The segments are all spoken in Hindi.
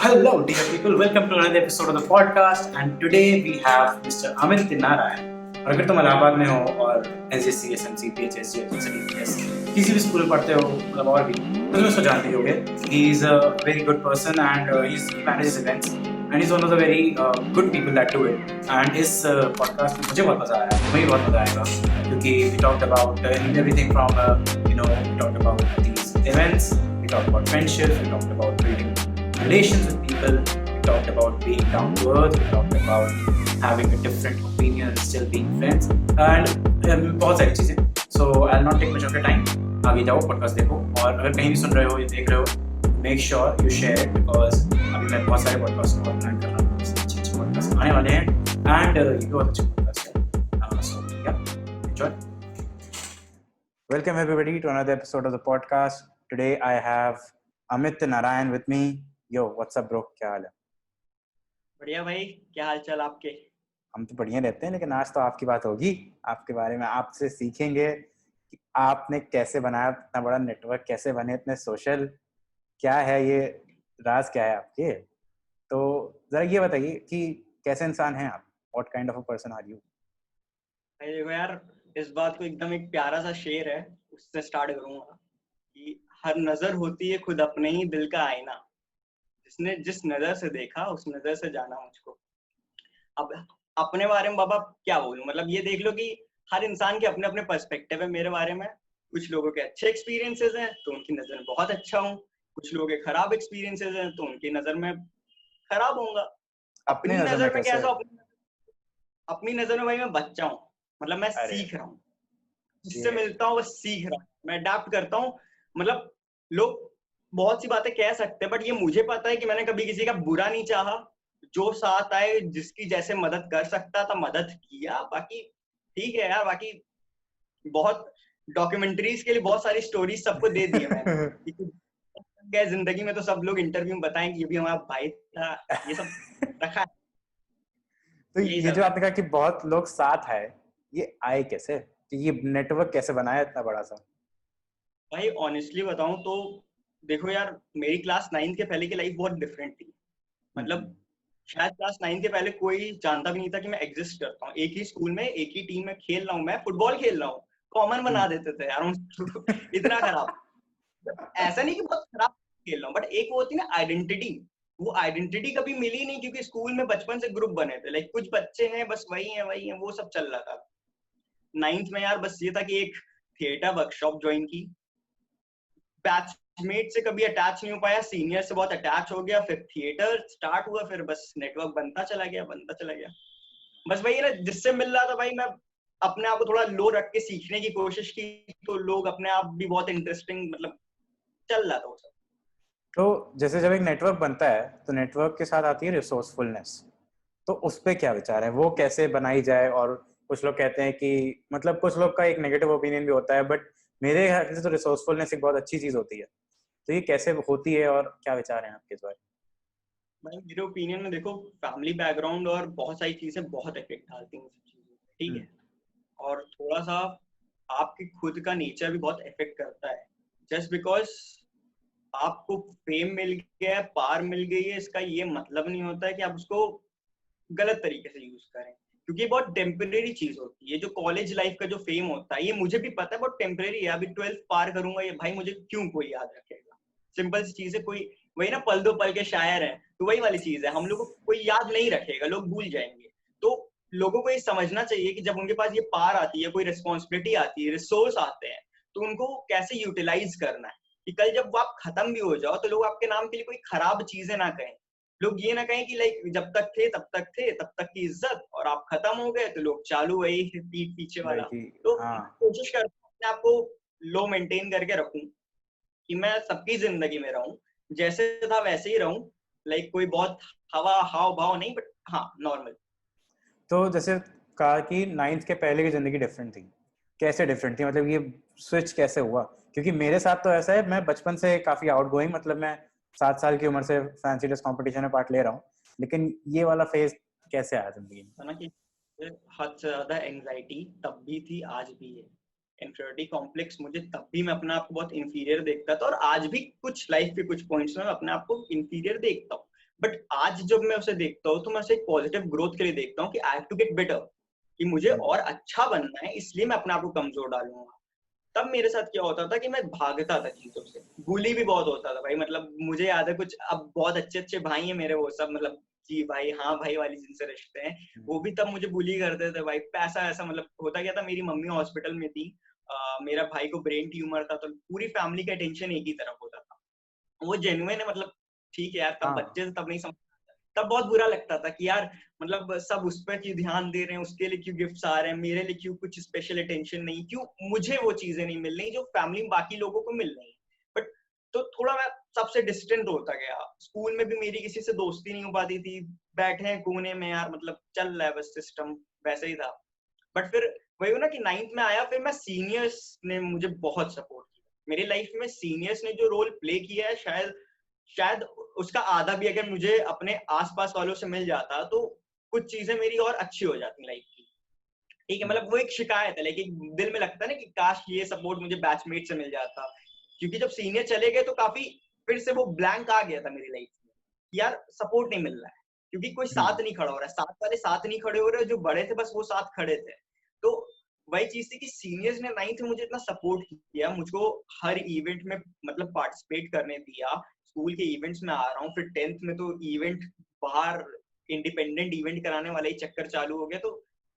Hello, dear people. Welcome to another episode of the podcast. And today we have Mr. Amit Narayan. और अगर तुम इलाहाबाद में हो और SJC, SMC, PHS, CDPS किसी भी स्कूल में पढ़ते हो मतलब और भी तो तुम इसको जानते ही होगे. He is a very good person and he manages events and he's one of the very good people that do it. And इस podcast में मुझे बहुत मजा आया, तुम्हें भी बहुत मजा आएगा क्योंकि we talked about everything from we talked about these events, we talked about friendships, we talked about building relations with people, we talked about being down to earth, we talked about having a different opinion and still being friends and बहुत सारी चीजें. So I'll not take much of your time. आगे जाओ पॉडकास्ट देखो और अगर कहीं भी सुन रहे हो या देख रहे हो make sure you share it because अभी मैं बहुत सारे पॉडकास्ट को प्लान कर रहा हूँ. अच्छे पॉडकास्ट आने वाले हैं and ये भी बहुत अच्छे पॉडकास्ट है. So yeah, enjoy. Welcome everybody to another episode of the podcast. Today I have Amit Narayan with me. Yo what's up bro, क्या हाल है? बढ़िया भाई, क्या हाल चाल आपके? हम तो बढ़िया रहते हैं, लेकिन आज तो आपकी बात होगी. आपके बारे में आपसे सीखेंगे कि आपने कैसे बनाया इतना बड़ा नेटवर्क, कैसे बने इतने सोशल, क्या है ये राज, क्या है आपके. तो जरा ये बताइए कि कैसे इंसान हैं आप, what kind of a person are you? भाई देखो यार, इस बात को एकदम एक प्यारा सा शेर है, उससे स्टार्ट करूंगा कि हर नजर होती है खुद अपने ही दिल का आईना, जिसने जिस नजर से देखा उस नजर से जाना मुझको. अब अपने बारे में बाबा क्या बोलूं, मतलब ये देख लो कि हर इंसान के अपने अपने पर्सपेक्टिव है मेरे बारे में. कुछ लोगों के अच्छे एक्सपीरियंसेस हैं तो उनकी नजर में बहुत अच्छा हूँ, कुछ लोगों के खराब एक्सपीरियंसेस हैं तो उनकी नजर में खराब होऊंगा. अपनी नजर में कैसा? अपनी नजर में भाई मैं बच्चा हूँ, मतलब मैं सीख रहा हूँ, जिससे मिलता हूँ बस सीख रहा हूँ, मैं अडैप्ट करता हूँ. मतलब लोग बहुत सी बातें कह सकते हैं बट ये मुझे पता है कि मैंने कभी किसी का बुरा नहीं चाहा. जो साथ आए, जिसकी जैसे मदद कर सकता था मदद किया. बाकी ठीक है यार, बाकी बहुत डॉक्यूमेंट्रीज के लिए बहुत सारी स्टोरीज सबको दे दी है मैंने. जिंदगी में तो सब लोग इंटरव्यू में बताएं कि ये भी हमारा भाई था, ये सब रखा है. तो ये जो आपने कहा कि बहुत लोग साथ आए, ये आए कैसे, कि ये नेटवर्क कैसे बनाया इतना बड़ा सा? भाई ऑनेस्टली बताऊं तो देखो यार, मेरी क्लास 9 के पहले की लाइफ बहुत डिफरेंट थी. मतलब शायद क्लास 9 के पहले कोई जानता भी नहीं था कि मैं एग्जिस्ट करता हूँ. एक ही स्कूल में एक ही टीम में खेल रहा हूँ, मैं फुटबॉल खेल रहा हूँ, कॉमन बना देते थे यार इतना खराब. ऐसा नहीं कि बहुत खराब खेल रहा हूँ, बट एक वो होती है ना आइडेंटिटी, वो आइडेंटिटी कभी मिली नहीं क्योंकि स्कूल में बचपन से ग्रुप बने थे. लाइक कुछ बच्चे हैं बस वही है वो सब चल रहा था. 9th में यार बस ये था कि एक थिएटर वर्कशॉप ज्वाइन की, बैचमेट से कभी अटैच नहीं हो पाया, सीनियर से बहुत अटैच हो गया, फिर थिएटर स्टार्ट हुआ, फिर बस नेटवर्क बनता चला गया. बस वही ना, जिससे मिल रहा था भाई, मैं अपने आप को थोड़ा लो रख के सीखने की कोशिश की तो लोग अपने आप भी बहुत इंटरेस्टिंग, मतलब चल रहा था वो सब. तो जैसे जब एक नेटवर्क बनता है तो नेटवर्क के साथ आती है रिसोर्सफुलनेस, तो उस पे क्या विचार है, वो कैसे बनाई जाए? और कुछ लोग कहते हैं कि मतलब कुछ लोग का एक नेगेटिव ओपिनियन भी होता है, बट मेरे ख्याल से तो रिसोर्सफुलनेस एक बहुत अच्छी चीज होती है. तो ये कैसे होती है और क्या विचार हैं आपके इस बारे भाई मेरे ओपिनियन में देखो, फैमिली बैकग्राउंड और बहुत सारी चीजें बहुत इफेक्ट डालती हैं सब चीजों पे, ठीक है. और थोड़ा सा आपकी खुद का नेचर भी बहुत इफेक्ट करता है. जस्ट बिकॉज आपको फेम मिल गया है, पार मिल गई है, इसका ये मतलब नहीं होता है कि आप उसको गलत तरीके से यूज करें, क्योंकि बहुत टेम्परेरी चीज होती है. जो कॉलेज लाइफ का जो फेम होता है ये मुझे भी पता है बहुत टेम्परेरी है. अभी 12th पार करूंगा, ये भाई मुझे क्यों कोई याद रखेगा? सिंपल सी चीज है. कोई वही ना, पल दो पल के शायर है, तो वही वाली चीज है. हम लोग को कोई याद नहीं रखेगा, लोग भूल जाएंगे. तो लोगों को ये समझना चाहिए कि जब उनके पास ये पार आती है, कोई रिस्पॉन्सिबिलिटी आती है, रिसोर्स आते हैं, तो उनको कैसे यूटिलाइज करना है, कि कल जब आप खत्म भी हो जाओ तो लोग आपके नाम के लिए कोई खराब चीजें ना कहें. लोग ये ना कहें कि लाइक जब तक थे तब तक थे, तब तक की इज्जत, और आप खत्म हो गए तो लोग चालू वही पीठ पीछे वाला. तो कोशिश करता हूँ अपने आप को लो मेंटेन करके रखूं कि मैं सबकी जिंदगी में रहूं, जैसे था वैसे ही रहूं. लाइक कोई बहुत हवा हाव भाव नहीं, बट हाँ नॉर्मल. तो जैसे कहा कि 9th के पहले की जिंदगी डिफरेंट थी, कैसे डिफरेंट थी, मतलब ये स्विच कैसे हुआ? क्योंकि मेरे साथ तो ऐसा है, मैं बचपन से काफी आउटगोइंग, मतलब मैं 7 साल की उम्र से फैंसी ड्रेस कंपटीशन में पार्ट ले रहा हूँ, लेकिन ये वाला फेज कैसे आया जिंदगी में? ना कि हद से ज्यादा एंजाइटी तब भी थी, आज भी है. इंफीरियरिटी कॉम्प्लेक्स मुझे तब भी, मैं अपने आप को बहुत इंफीरियर देखता था, और आज भी कुछ लाइफ के कुछ पॉइंट्स में अपने आप को इंफीरियर देखता हूँ. बट आज जब मैं उसे देखता हूँ तो मैं उसे एक पॉजिटिव ग्रोथ के लिए देखता हूँ कि I have to get better, कि मुझे और अच्छा बनना है, इसलिए मैं अपने आप को कमजोर डालूंगा। तब मेरे साथ क्या होता था कि मैं भागता था चीजों से, बुली भी बहुत होता था भाई, मतलब मुझे याद है कुछ, अब बहुत अच्छे अच्छे भाई हैं मेरे, वो सब मतलब जी भाई हाँ भाई वाली जिनसे रिश्ते हैं, वो भी तब मुझे बुली करते थे भाई। पैसा ऐसा मतलब होता क्या था, मेरी मम्मी हॉस्पिटल में थी, मेरा भाई को ब्रेन ट्यूमर था, तो पूरी फैमिली का अटेंशन एक ही तरफ होता था। वो जेन्युइन है, मतलब ठीक है यार, तब हाँ बच्चे से तब नहीं समझ, तब बहुत बुरा लगता था कि यार मतलब सब उस पर क्यों ध्यान दे रहे हैं, उसके लिए क्यों गिफ्ट्स आ रहे हैं, मेरे लिए क्यों कुछ स्पेशल अटेंशन नहीं, क्यों मुझे वो चीजें नहीं मिल रही जो फैमिली में बाकी लोगों को मिल रही है। बट तो थोड़ा मैं सबसे डिस्टेंट होता गया। स्कूल में भी मेरी किसी से दोस्ती नहीं हो पाती थी, बैठे हैं कोने में यार, मतलब चल रहा है बस सिस्टम, वैसे ही था। बट फिर वही हो ना कि 9th में आया, फिर मैं सीनियर्स ने मुझे बहुत सपोर्ट किया मेरी लाइफ में। सीनियर्स ने जो रोल प्ले किया है, शायद शायद उसका आधा भी अगर मुझे अपने आसपास वालों से मिल जाता तो कुछ चीजें मेरी और अच्छी हो जाती लाइफ की। ठीक है, मतलब वो एक शिकायत है, लेकिन दिल में लगता है ना कि काश ये सपोर्ट मुझे बैचमेट से मिल जाता, क्योंकि जब सीनियर चले गए तो काफी फिर से वो ब्लैंक आ गया था मेरी लाइफ में, यार सपोर्ट नहीं मिल रहा है, क्योंकि कोई साथ नहीं खड़ा हो रहा है, साथ वाले साथ नहीं खड़े हो रहे, जो बड़े थे बस वो साथ खड़े थे। तो वही चीज थी कि सीनियर्स ने 9th में मुझे इतना सपोर्ट किया, मुझको हर इवेंट में मतलब पार्टिसिपेट करने दिया, स्कूल के इवेंट्स में आ रहा हूँ। फिर 10th में तो इवेंट बाहर इंडिपेंडेंट इवेंट कराने वाला ही चक्कर चालू हो गया, तो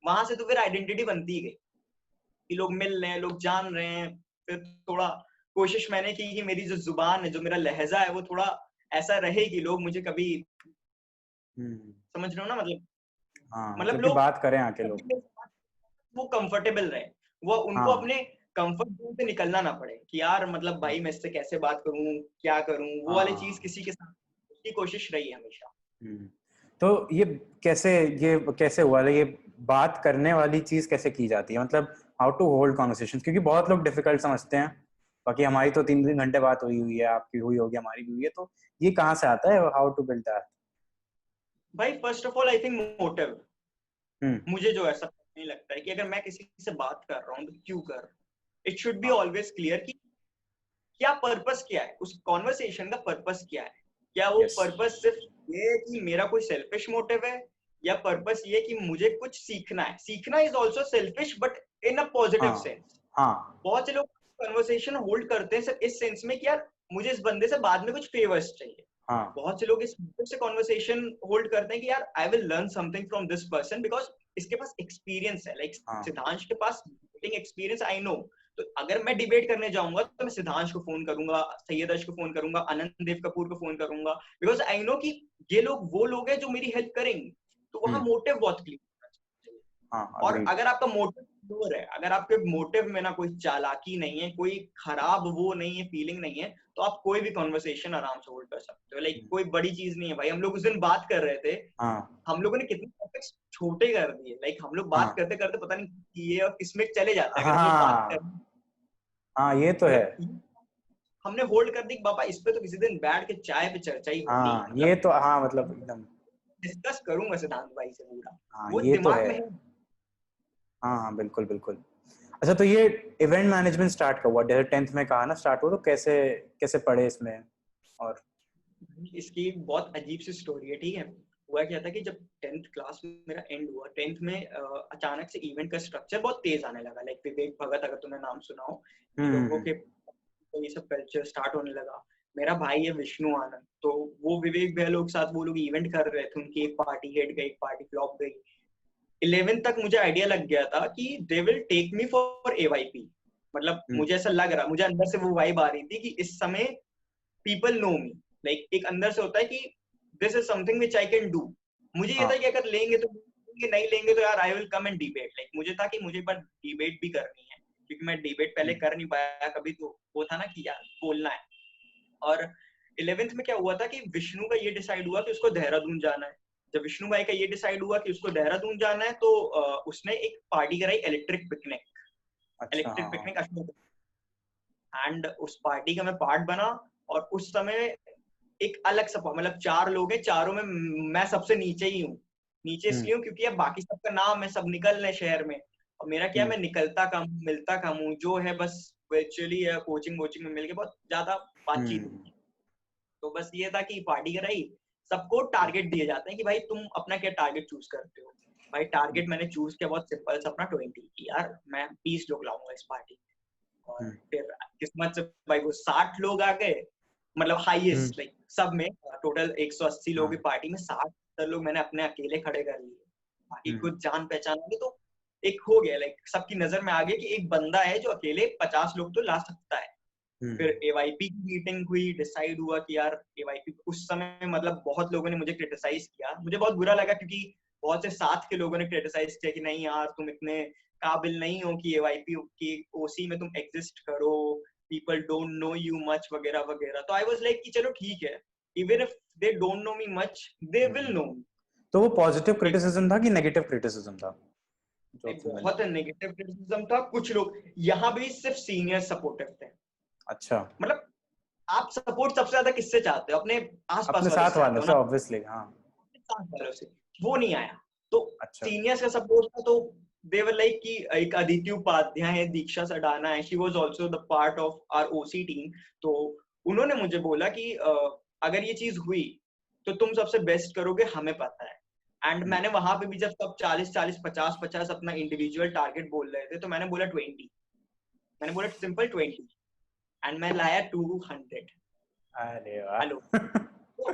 वहां से तो फिर आइडेंटिटी बनती गई कि लोग मिल रहे हैं, लोग जान रहे हैं। फिर थोड़ा कोशिश मैंने की कि मेरी जो जुबान है, जो मेरा लहजा है, वो थोड़ा ऐसा रहे कि लोग मुझे कभी, समझ रहे हो ना, मतलब हाँ, मतलब मतलब कि लोग बात करें आके लोग। वो कंफर्टेबल रहे, वो उनको हाँ अपने कंफर्ट जोन से निकलना ना पड़े कि यार मतलब भाई मैं इससे कैसे बात करूं, क्या करूं, वो वाली चीज हाँ। किसी के साथ, उसकी कोशिश रही है हमेशा। हम्म। तो ये कैसे हुआ, ये बात करने वाली चीज कैसे की जाती है, मतलब हाउ टू होल्ड कॉन्वर्सेशन, क्योंकि बहुत लोग डिफिकल्ट समझते हैं। बाकी हमारी तो 3 3 घंटे बात हुई हुई है, आपकी हुई होगी, हमारी भी हुई है, तो ये कहाँ से आता है, हाउ टू बिल्ड दैट? भाई first of all I think motive, hmm. मुझे जो ऐसा नहीं लगता है कि अगर मैं किसी से बात कर रहा हूँ तो क्यों कर रहा हूँ, इट शुड बी हाँ ऑलवेज क्लियर कि क्या पर्पस क्या है, उस कॉन्वर्सेशन का पर्पस क्या है। क्या वो यस। पर्पस सिर्फ ये है कि मेरा कोई सेल्फिश मोटिव है, या पर्पस ये कि मुझे कुछ सीखना है। सीखना is also selfish but in a positive हाँ सेंस। हाँ बहुत से लोग कन्वर्सेशन होल्ड करते हैं सिर्फ इस सेंस में कि यार मुझे इस बंदे से बाद में कुछ फेवर्स चाहिए। हाँ बहुत से लोग इस से कॉन्वर्सेशन होल्ड करते हैं कि यार I will learn something from this person because इसके पास एक्सपीरियंस है, लाइक हाँ। सिद्धांश के पास एक्सपीरियंस आई नो। तो अगर मैं डिबेट करने जाऊंगा तो मैं सिद्धांश को फोन करूंगा, सैयदर्श को फोन करूंगा, आनंद देव कपूर को फोन करूंगा, बिकॉज आई नो कि ये लोग वो लोग हैं जो मेरी हेल्प करेंगे। तो वहां मोटिव बहुत क्लियर होना चाहिए। हाँ और अग्रीड। अगर आपका मोटिव प्योर है, अगर आपके मोटिव में ना कोई चालाकी नहीं है, कोई खराब वो नहीं है, फीलिंग नहीं है, तो आप कोई भी कॉन्वर्सेशन आराम से होल्ड कर सकते हो। लाइक कोई बड़ी चीज नहीं है भाई। हम लोग उस दिन बात कर रहे थे, हाँ हम लोगों ने कितने टॉपिक्स छोटे कर दिए। लाइक हम लोग बात हाँ करते करते पता नहीं ये और किसमें चले जाते हैं, अगर हम लोग बात कर, हाँ हाँ, ये तो है। मतलब हमने होल्ड कर दी कि बाबा इस पे तो किसी दिन बैठ के चाय पे चर्चा ही होनी है, हाँ ये मतलब तो, हाँ मतलब एकदम। डिस्कस करूंगा सिद्धांत भाई से पूरा, हाँ वो ये तो दिमाग है। में है। हाँ हाँ बिल्कुल बिल्कुल। अच्छा, तो ये इवेंट मैनेजमेंट स्टार्ट कब हुआ? जैसे 10th में कहा ना स्टार्ट हुआ, तो कैसे कैसे पढ़े इसमें? और इसकी एक बहुत अजीब सी स्टोरी है, ठीक है। हुआ क्या था कि जब 10th क्लास में मेरा एंड हुआ, 10th में अचानक से इवेंट का स्ट्रक्चर बहुत तेज आने लगा। लाइक विवेक भगत, अगर तुमने नाम सुना हो, इन लोगों हम्म। के तो ये सब कल्चर स्टार्ट होने लगा। मेरा भाई है विष्णु आनंद, तो वो विवेक भैया लोग साथ वो लोग इवेंट कर रहे थे, उनकी एक पार्टी हेड गई, एक पार्टी फ्लॉप गई। 11th तक मुझे आइडिया लग गया था कि they will take me for AYP। मतलब हम्म। मुझे ऐसा लग रहा, मुझे अंदर से वो वाइब आ रही थी कि इस समय पीपल नो मी। लाइक एक अंदर से होता है कि this is something which I can do. मुझे ये था कि हाँ। अगर लेंगे तो लेंगे, नहीं लेंगे तो यार I will come and debate. Like मुझे था कि मुझे एक बार डिबेट भी करनी है, क्योंकि मैं डिबेट पहले कर नहीं पाया कभी, तो वो था ना कि यार बोलना है। और 11th में क्या हुआ था कि विष्णु का ये डिसाइड हुआ कि उसको देहरादून जाना है। जब विष्णु भाई का ये डिसाइड हुआ कि उसको देहरादून जाना है, तो उसने एक पार्टी कराई, इलेक्ट्रिक पिकनिक। अच्छा। हाँ इलेक्ट्रिक हाँ। पिकनिक एंड उस पार्टी का मैं पार्ट बना। और उस समय एक अलग सा मतलब 4 लोग हैं, चारों में मैं सबसे नीचे ही हूँ। नीचे हम्म। इसलिए हूँ क्योंकि अब बाकी सबका नाम है, सब निकल रहे शहर में, और मेरा क्या है, हम्म। मैं निकलता कम हूँ, मिलता कम हूँ, जो है बस वर्चुअली या कोचिंग वोचिंग में मिलके बहुत ज्यादा बातचीत हम्म। होती है। तो बस ये था कि पार्टी कराई, सबको टारगेट दिए जाते हैं कि भाई तुम अपना क्या टारगेट चूज करते हो। भाई टारगेट मैंने चूज किया बहुत सिंपल सा, अपना 20 की यार मैं 20 लोग लाऊंगा इस पार्टी में। और फिर किस्मत से भाई वो 60 लोग आ गए, मतलब हाईएस्ट लाइक सब में टोटल 180 लोगों की पार्टी में 60 लोग मैंने अपने अकेले खड़े कर लिए, बाकी कुछ जान पहचान होगी। तो एक हो गया लाइक सबकी नजर में आ गया कि एक बंदा है जो अकेले 50 लोग तो ला सकता है। फिर एवाईपी की मीटिंग हुई, डिसाइड हुआ कि यार एवाईपी उस समय मतलब बहुत लोगों ने मुझे क्रिटिसाइज किया, मुझे बहुत बुरा लगा क्योंकि बहुत से साथ के लोगों ने क्रिटिसाइज किया कि नहीं यार तुम इतने काबिल नहीं हो कि एवाईपी की ओसी में तुम एग्जिस्ट करो, people don't know you much वगैरह वगैरह। तो आई वाज लाइक कि चलो ठीक है, even if they don't know me much they will know. तो वो पॉजिटिव क्रिटिसिज्म था कि नेगेटिव क्रिटिसिज्म था? बहुत नेगेटिव क्रिटिसिज्म था। कुछ लोग यहाँ भी सिर्फ सीनियर सपोर्टिव थे। अच्छा, मतलब आप सपोर्ट सबसे ज्यादा किससे चाहते हो? अपने आसपास अपने साथ वालों से ऑब्वियसली। हाँ, साथ वालों से। वो नहीं आया तो अच्छा। सीनियर्स का सपोर्ट था। तो दे वर लाइक कि एक अदिति उपाध्याय है, दीक्षा सडाना है, she was also the part of our OC team. तो उन्होंने मुझे बोला कि अगर ये चीज हुई तो तुम सबसे बेस्ट करोगे, हमें पता है। एंड मैंने वहां पे भी जब सब 40-40 50-50 अपना इंडिविजुअल टारगेट बोल रहे थे तो मैंने बोला 20, मैंने बोला सिंपल 20 एंड मैं लाया 200। अरे वाह। हेलो। तो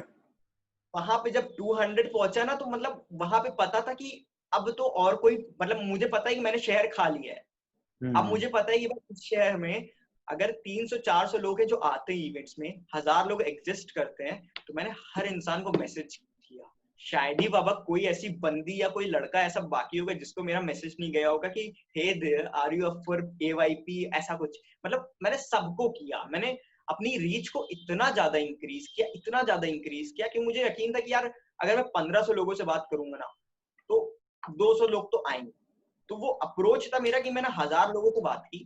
वहां पे जब 200 पहुंचा ना तो मतलब वहां पे पता था कि अब तो और कोई, मतलब मुझे पता है कि मैंने शहर खा लिया है। अब मुझे पता है कि भाई इस शहर में अगर 300-400 लोग हैं जो आते हैं इवेंट्स में, 1000 लोग एग्जिस्ट करते हैं, तो मैंने हर इंसान को मैसेज किया। शायद ही बाबा कोई ऐसी बंदी या कोई लड़का ऐसा बाकी होगा जिसको मेरा मैसेज नहीं गया होगा कि hey there are you up for AYP, ऐसा कुछ। मतलब मैंने सबको किया, मैंने अपनी रीच को इतना ज्यादा इंक्रीज किया, इतना ज्यादा इंक्रीज किया कि मुझे यकीन था कि यार अगर मैं 1500 लोगों से बात करूंगा ना तो 200 लोग तो आएंगे। तो वो अप्रोच था मेरा कि मैंने 1000 लोगों से बात की,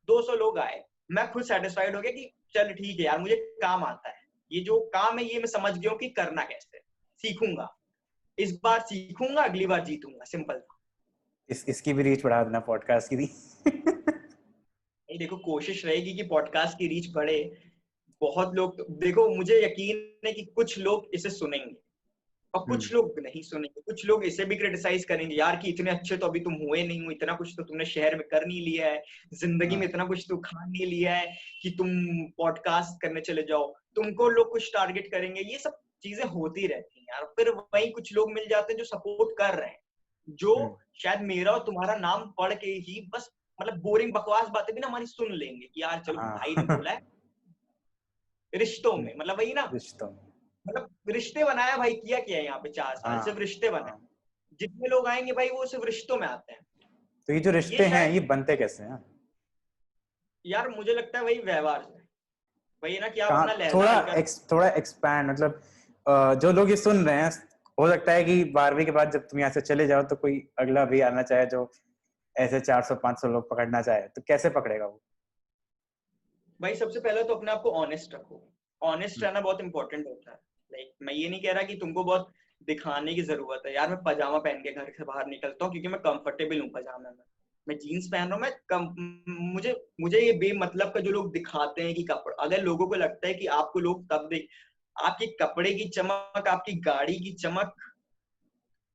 200 लोग आए, मैं खुद सेटिस्फाइड हो गया कि चल ठीक है यार मुझे काम आता है, ये जो काम है ये मैं समझ गया हूँ कि करना कैसे, सीखूंगा, इस बार सीखूंगा, अगली बार जीतूंगा, सिंपल था। इसकी भी रीच बढ़ा देना, पॉडकास्ट की भी। नहीं देखो, कोशिश रहेगी कि पॉडकास्ट की रीच बढ़े। बहुत लोग देखो, मुझे यकीन है कि कुछ लोग इसे सुनेंगे और कुछ लोग नहीं सुनेंगे। कुछ लोग इसे भी क्रिटिसाइज करेंगे यार कि इतने अच्छे तो अभी तुम हुए नहीं हो, इतना कुछ तो तुमने शहर में कर नहीं लिया है, जिंदगी में इतना कुछ तो खा नहीं लिया है कि तुम पॉडकास्ट करने चले जाओ। तुमको लोग कुछ टारगेट करेंगे, ये सब चीजें होती रहती हैं यार। फिर वही कुछ लोग मिल जाते हैं जो सपोर्ट कर रहे हैं, जो शायद मेरा और तुम्हारा नाम पढ़ के ही बस मतलब बोरिंग बकवास बातें भी ना हमारी सुन लेंगे कि यार चलो भाई ने बोला है। रिश्तों में मतलब वही ना, रिश्तों में मतलब रिश्ते बनाया भाई, किया क्या है यहाँ पे 4 साल सिर्फ रिश्ते बनाए। जितने लोग आएंगे भाई वो सिर्फ रिश्तों में आते हैं। तो ये जो रिश्ते हैं ये बनते कैसे हैं यार? मुझे लगता है वही व्यवहार से, वही ना कि आप कहाँ? अपना लहजा हल्का। थोड़ा एक्सपैंड, मतलब जो लोग ये सुन रहे हैं, हो सकता है कि 12वीं के बाद जब तुम यहाँ से चले जाओ तो कोई अगला भी आना चाहे जो ऐसे 400-500 लोग पकड़ना चाहे, तो कैसे पकड़ेगा वो? भाई सबसे पहले तो अपने आप को ऑनेस्ट रखो। ऑनेस्ट रहना बहुत इंपॉर्टेंट होता है। लाइक मैं ये नहीं कह रहा कि तुमको बहुत दिखाने की जरूरत है। यार मैं पजामा पहन के घर से बाहर निकलता हूँ क्योंकि मैं कंफर्टेबल हूँ पजामे में। मैं जीन्स पहन रहा हूँ, मुझे मुझे ये बेमतलब का जो लोग दिखाते हैं कि कपड़ा, अगर लोगों को लगता है कि आपको लोग तब देख, आपके कपड़े की चमक, आपकी गाड़ी की चमक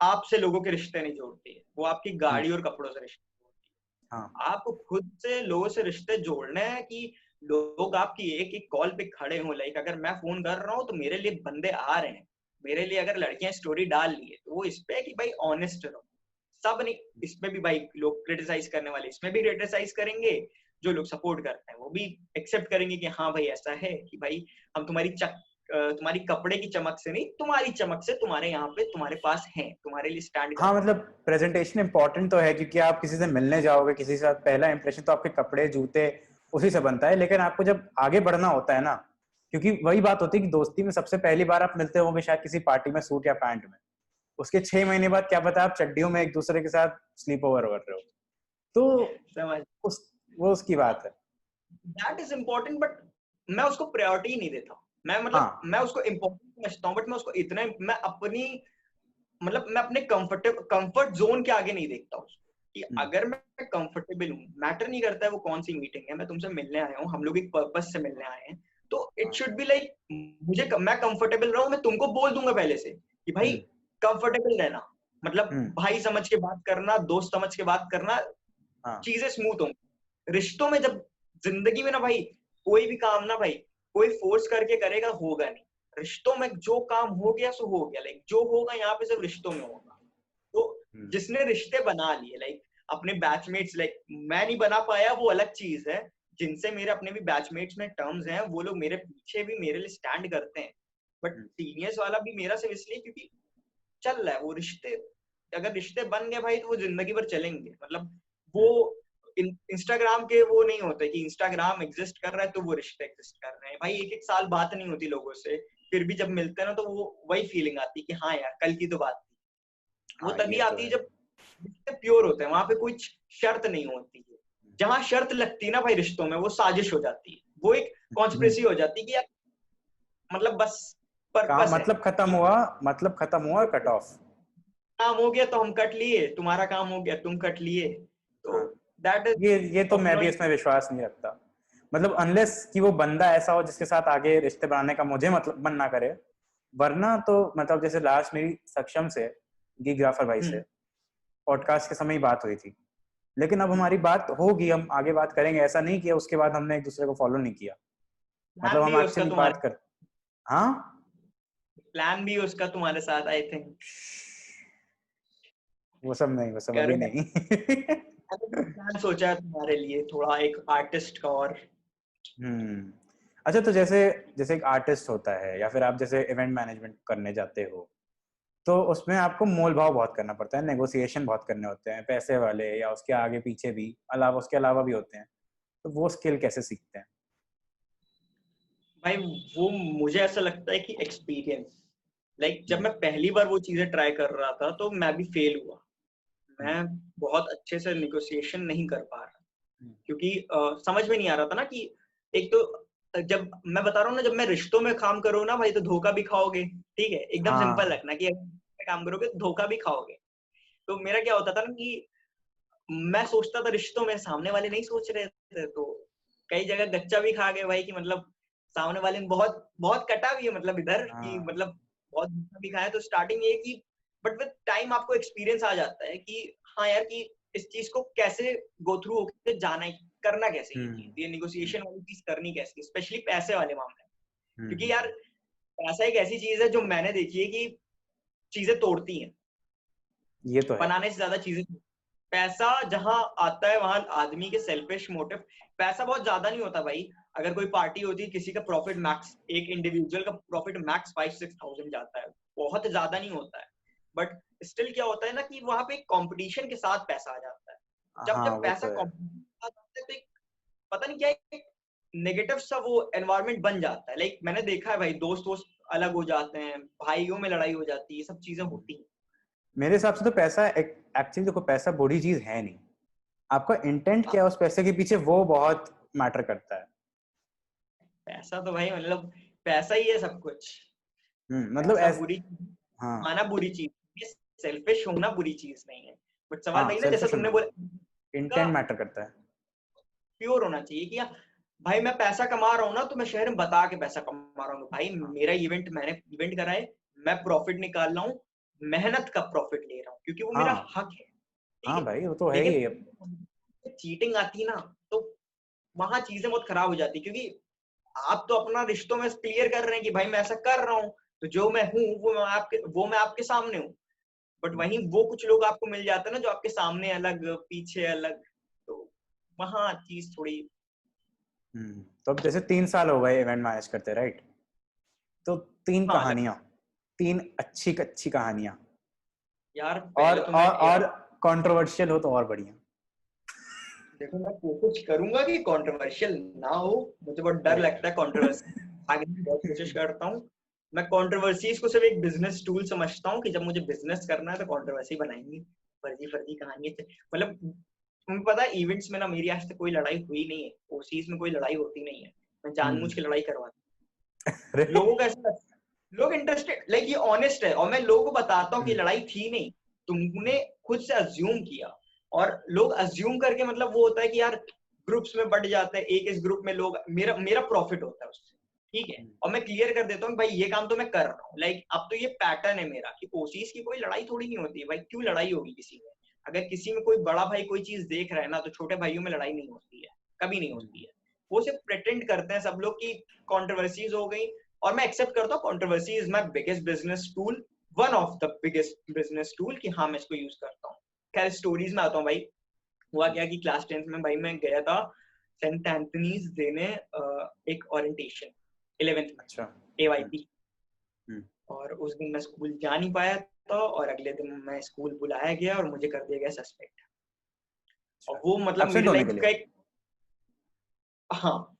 आपसे लोगों के रिश्ते नहीं जोड़ती है, वो आपकी गाड़ी और कपड़ों से रिश्ते जोड़ती है। आपको खुद से लोगों से रिश्ते जोड़ने हैं कि लोग आपकी एक एक कॉल पे खड़े हों। लाइक अगर मैं फोन कर रहा हूँ तो मेरे लिए बंदे आ रहे हैं, मेरे लिए अगर लड़कियां स्टोरी डाल ली है तो वो इस पे है कि भाई ऑनेस्ट रहो। सब नहीं, इसमें भी भाई लोग क्रिटिसाइज करने वाले इसमें भी क्रिटिसाइज करेंगे, जो लोग सपोर्ट करते हैं वो भी एक्सेप्ट करेंगे कि हाँ भाई ऐसा है कि भाई हम तुम्हारी कपड़े की चमक से नहीं, तुम्हारी चमक से तुम्हारे यहाँ पे तुम्हारे पास है, तुम्हारे लिए स्टैंड कर। हाँ, मतलब प्रेजेंटेशन इंपॉर्टेंट तो है क्योंकि आप किसी से मिलने जाओगे, किसी के साथ पहला इंप्रेशन तो आपके कपड़े जूते उसी से बनता है। लेकिन आपको जब आगे बढ़ना होता है ना, क्योंकि वही बात होती है कि दोस्ती में सबसे पहली बार आप मिलते होंगे शायद किसी पार्टी में सूट या पैंट में, उसके 6 महीने बाद क्या पता आप चड्डियों में एक दूसरे के साथ स्लीप ओवर कर रहे हो। तो समझ वो उसकी बात है। दैट इज इम्पोर्टेंट, बट मैं उसको प्रायोरिटी नहीं देता। मैं मतलब मैं उसको इम्पोर्टेंट समझता हूँ, बट मैं उसको इतना, मैं अपनी मतलब मैं अपने कंफर्ट जोन के आगे नहीं देखता उसको। कि अगर मैं कंफर्टेबल हूँ, मैटर नहीं करता है वो कौन सी मीटिंग है, मैं तुमसे मिलने आया हूँ, हम लोग एक पर्पस से मिलने आए हैं, तो इट शुड बी लाइक मैं कंफर्टेबल रहूं, मैं तुमको बोल दूंगा पहले से कि भाई कंफर्टेबल रहना, मतलब भाई समझ के बात करना, दोस्त समझ के बात करना, चीजें स्मूथ होंगी। रिश्तों में जब जिंदगी में ना भाई कोई भी काम ना भाई कोई फोर्स करके करेगा होगा नहीं। रिश्तों में जो काम हो गया सो हो गया, लाइक जो होगा यहाँ पे सिर्फ रिश्तों में होगा। तो जिसने रिश्ते बना लिए लाइक अपने बैचमेट्स, लाइक मैं नहीं बना पाया वो अलग चीज है, जिनसे मेरे अपने भी बैचमेट्स में टर्म्स हैं, वो लोग मेरे पीछे भी मेरे लिए स्टैंड करते हैं। बट सीनियर्स वाला भी मेरा सिर्फ इसलिए क्योंकि चल रहा है वो रिश्ते। अगर रिश्ते बन गए भाई तो वो जिंदगी भर चलेंगे। मतलब वो इंस्टाग्राम के वो नहीं होते कि इंस्टाग्राम एग्जिस्ट कर रहा है तो वो रिश्ते एग्जिस्ट कर रहे हैं। भाई एक एक साल बात नहीं होती लोगों से, फिर भी जब मिलते हैं ना तो वो वही फीलिंग आती है कि हाँ यार कल की तो बात थी। वो तभी आती है जब रिश्ते प्योर होते हैं, वहां पे कोई शर्त नहीं होती है। जहां शर्त लगती है ना भाई रिश्तों में, वो साजिश हो जाती है, वो एक कॉन्स्पिरेसी हो जाती है कि यार मतलब बस पर्पस मतलब खत्म हुआ कट ऑफ, काम हो गया तो हम कट लिए, तुम्हारा काम हो गया तुम कट लिए। तो दैट इज ये तो मैं भी इसमें विश्वास नहीं रखता। मतलब अनलेस कि वो बंदा ऐसा हो जिसके साथ आगे रिश्ते बनाने का मुझे मतलब मन ना करे, वरना तो मतलब जैसे लास्ट मेरी सक्षम से गीग्राफर भाई से पॉडकास्ट के समय ही बात हुई थी, लेकिन अब हमारी बात होगी, हम आगे बात करेंगे, ऐसा नहीं किया उसके बाद हमने एक दूसरे को फॉलो नहीं किया। मतलब हम एक्चुअली बात कर, हाँ प्लान भी उसका तुम्हारे साथ आई थिंक, वो सब अभी नहीं। प्लान सोचा है तुम्हारे लिए थोड़ा एक आर्टिस्ट का। और अच्छा, तो जैसे एक आर्टिस्ट होता है या फिर आप जैसे इवेंट मैनेजमेंट करने जाते हो, तो उसमें आपको मोल भाव बहुत करना पड़ता है, नेगोशिएशन बहुत करने होते हैं, पैसे वाले या उसके आगे पीछे भी उसके अलावा भी होते हैं। तो वो स्किल कैसे सीखते हैं भाई? वो मुझे ऐसा लगता है कि एक्सपीरियंस, लाइक जब मैं पहली बार वो चीजें ट्राई कर रहा था तो मैं भी फेल हुआ। मैं बहुत अच्छे से नेगोशिएशन नहीं कर पा रहा क्योंकि समझ में नहीं आ रहा था ना कि एक तो जब मैं बता रहा हूँ ना, जब मैं रिश्तों में काम करूँ ना भाई तो धोखा भी खाओगे, ठीक है, एकदम सिंपल रखना कि काम करोगे तो धोखा भी खाओगे। तो मेरा क्या होता था ना कि मैं सोचता था रिश्तों में, सामने वाले नहीं सोच रहे थे, तो कई जगह गच्चा भी खा गए भाई कि मतलब सामने वाले ने बहुत बहुत कटा भी है, मतलब इधर कि मतलब बहुत भी खाया। तो स्टार्टिंग ये कि बट विद टाइम आपको एक्सपीरियंस आ जाता है कि हाँ यार कि इस चीज को कैसे गो थ्रू होकर जाना है, करना कैसे ये नेगोशिएशन वाली चीज करनी कैसे, स्पेशली पैसे वाले मामले में। क्योंकि यार पैसा एक ऐसी चीज है जो मैंने देखी है कि चीजें तोड़ती हैं, ये तो है। बनाने से ज्यादा चीजें। पैसा जहां आता है वहां आदमी के सेल्फिश मोटिव, पैसा बहुत ज्यादा नहीं होता भाई। अगर कोई पार्टी होती है, किसी का प्रॉफिट मैक्स, एक इंडिविजुअल का प्रॉफिट मैक्स 5-6 थाउजेंड जाता है, बहुत ज्यादा नहीं होता है। बट स्टिल क्या होता है ना कि वहां पे कंपटीशन के साथ पैसा आ जाता है। जब पैसा कंपटीशन के साथ आता है तो एक पता नहीं क्या एक नेगेटिव सा वो एनवायरनमेंट बन जाता है। लाइक मैंने देखा है भाई, दोस्त अलग हो जाते हैं, भाइयों में लड़ाई हो जाती है, ये सब चीजें होती हैं। मेरे हिसाब से तो पैसा एक्चुअली देखो, पैसा बुरी चीज है नहीं, आपका इंटेंट क्या है उस पैसे के पीछे वो बहुत मैटर करता है। पैसा तो भाई मतलब पैसा ही है सब कुछ। मतलब बुरी हाँ, माना बुरी चीज, सेल्फिश होना बुरी चीज नहीं है। बट सवाल वही ना, जैसे तुमने बोला इंटेंट मैटर करता है, प्योर होना चाहिए कि भाई मैं पैसा कमा रहा हूँ ना तो मैं शहर में बता के पैसा कमा रहा हूँ भाई, मेरा इवेंट, मैंने इवेंट करा है, मैं प्रॉफिट निकाल रहा हूँ, मेहनत का प्रॉफिट ले रहा हूँ क्योंकि वो मेरा हक है, ठीक है। भाई वो तो है ही। लेकिन चीटिंग आती ना तो वहां चीजें बहुत खराब हो जाती, क्योंकि आप तो अपना रिश्तों में क्लियर कर रहे हैं कि भाई मैं ऐसा कर रहा हूँ, तो जो मैं हूँ वो मैं आपके सामने हूँ। बट वहीं वो कुछ लोग आपको मिल जाते हैं ना जो आपके सामने अलग पीछे अलग, तो वहां चीज थोड़ी। तो अब जैसे 3 साल हो गए इवेंट मैनेज करते, राइट? तो 3 हाँ कहानियां, 3 अच्छी अच्छी कहानियां, यार पहले तो मैं और कंट्रोवर्शियल हो तो और बढ़िया। देखो मैं कोशिश करूंगा कि कंट्रोवर्शियल ना हो, मुझे बहुत डर लगता है कंट्रोवर्सी, आगे बहुत कोशिश करता हूँ। मैं कंट्रोवर्सीज को सिर्फ एक बिजनेस टूल समझता हूँ कि जब मुझे बिजनेस करना है तो कंट्रोवर्सी बनाएंगे, फर्जी फर्जी कहानियां। मतलब तुम्हें पता है इवेंट्स में ना मेरी आज तक कोई लड़ाई हुई नहीं है, ओसीज में कोई लड़ाई होती नहीं है, मैं जानबूझ के लड़ाई करवाता हूँ। लोगों का ऐसा, लोग इंटरेस्टेड, लाइक ये ऑनेस्ट है, और मैं लोगों को बताता हूँ कि लड़ाई थी नहीं, तुमने खुद से अज्यूम किया। और लोग अज्यूम करके मतलब वो होता है कि यार ग्रुप्स में बढ़ जाते हैं, एक इस ग्रुप में लोग, मेरा प्रॉफिट होता है उससे। ठीक है, और मैं क्लियर कर देता हूँ भाई ये काम तो मैं कर रहा हूँ, लाइक अब तो ये पैटर्न है मेरा कि ओसीज की कोई लड़ाई थोड़ी नहीं होती है भाई, क्यों लड़ाई होगी किसी में? अगर किसी में कोई बड़ा भाई कोई चीज देख रहा है ना, तो छोटे भाइयों में लड़ाई नहीं होती है, कभी नहीं होती है। वो सिर्फ प्रिटेंड करते हैं सब लोग की कंट्रोवर्सीज हो गई, और मैं एक्सेप्ट करता हूँ controversy is my biggest business tool, one of the biggest business tool, कि हाँ मैं इसको यूज करता हूँ। खैर स्टोरीज में आता हूँ भाई। हुआ क्या कि क्लास 10th में भाई मैं गया था सेंट एंथनीज देने एक ओरिएंटेशन 11th में, अच्छा। AYP, हम्म। और उस दिन मैं स्कूल जा नहीं पाया था, और अगले दिन मैं स्कूल बुलाया गया और मुझे कर दिया गया सस्पेंड। और वो मतलब एब्सेंट मेरे होने के लाइफ का लिए? एक, हाँ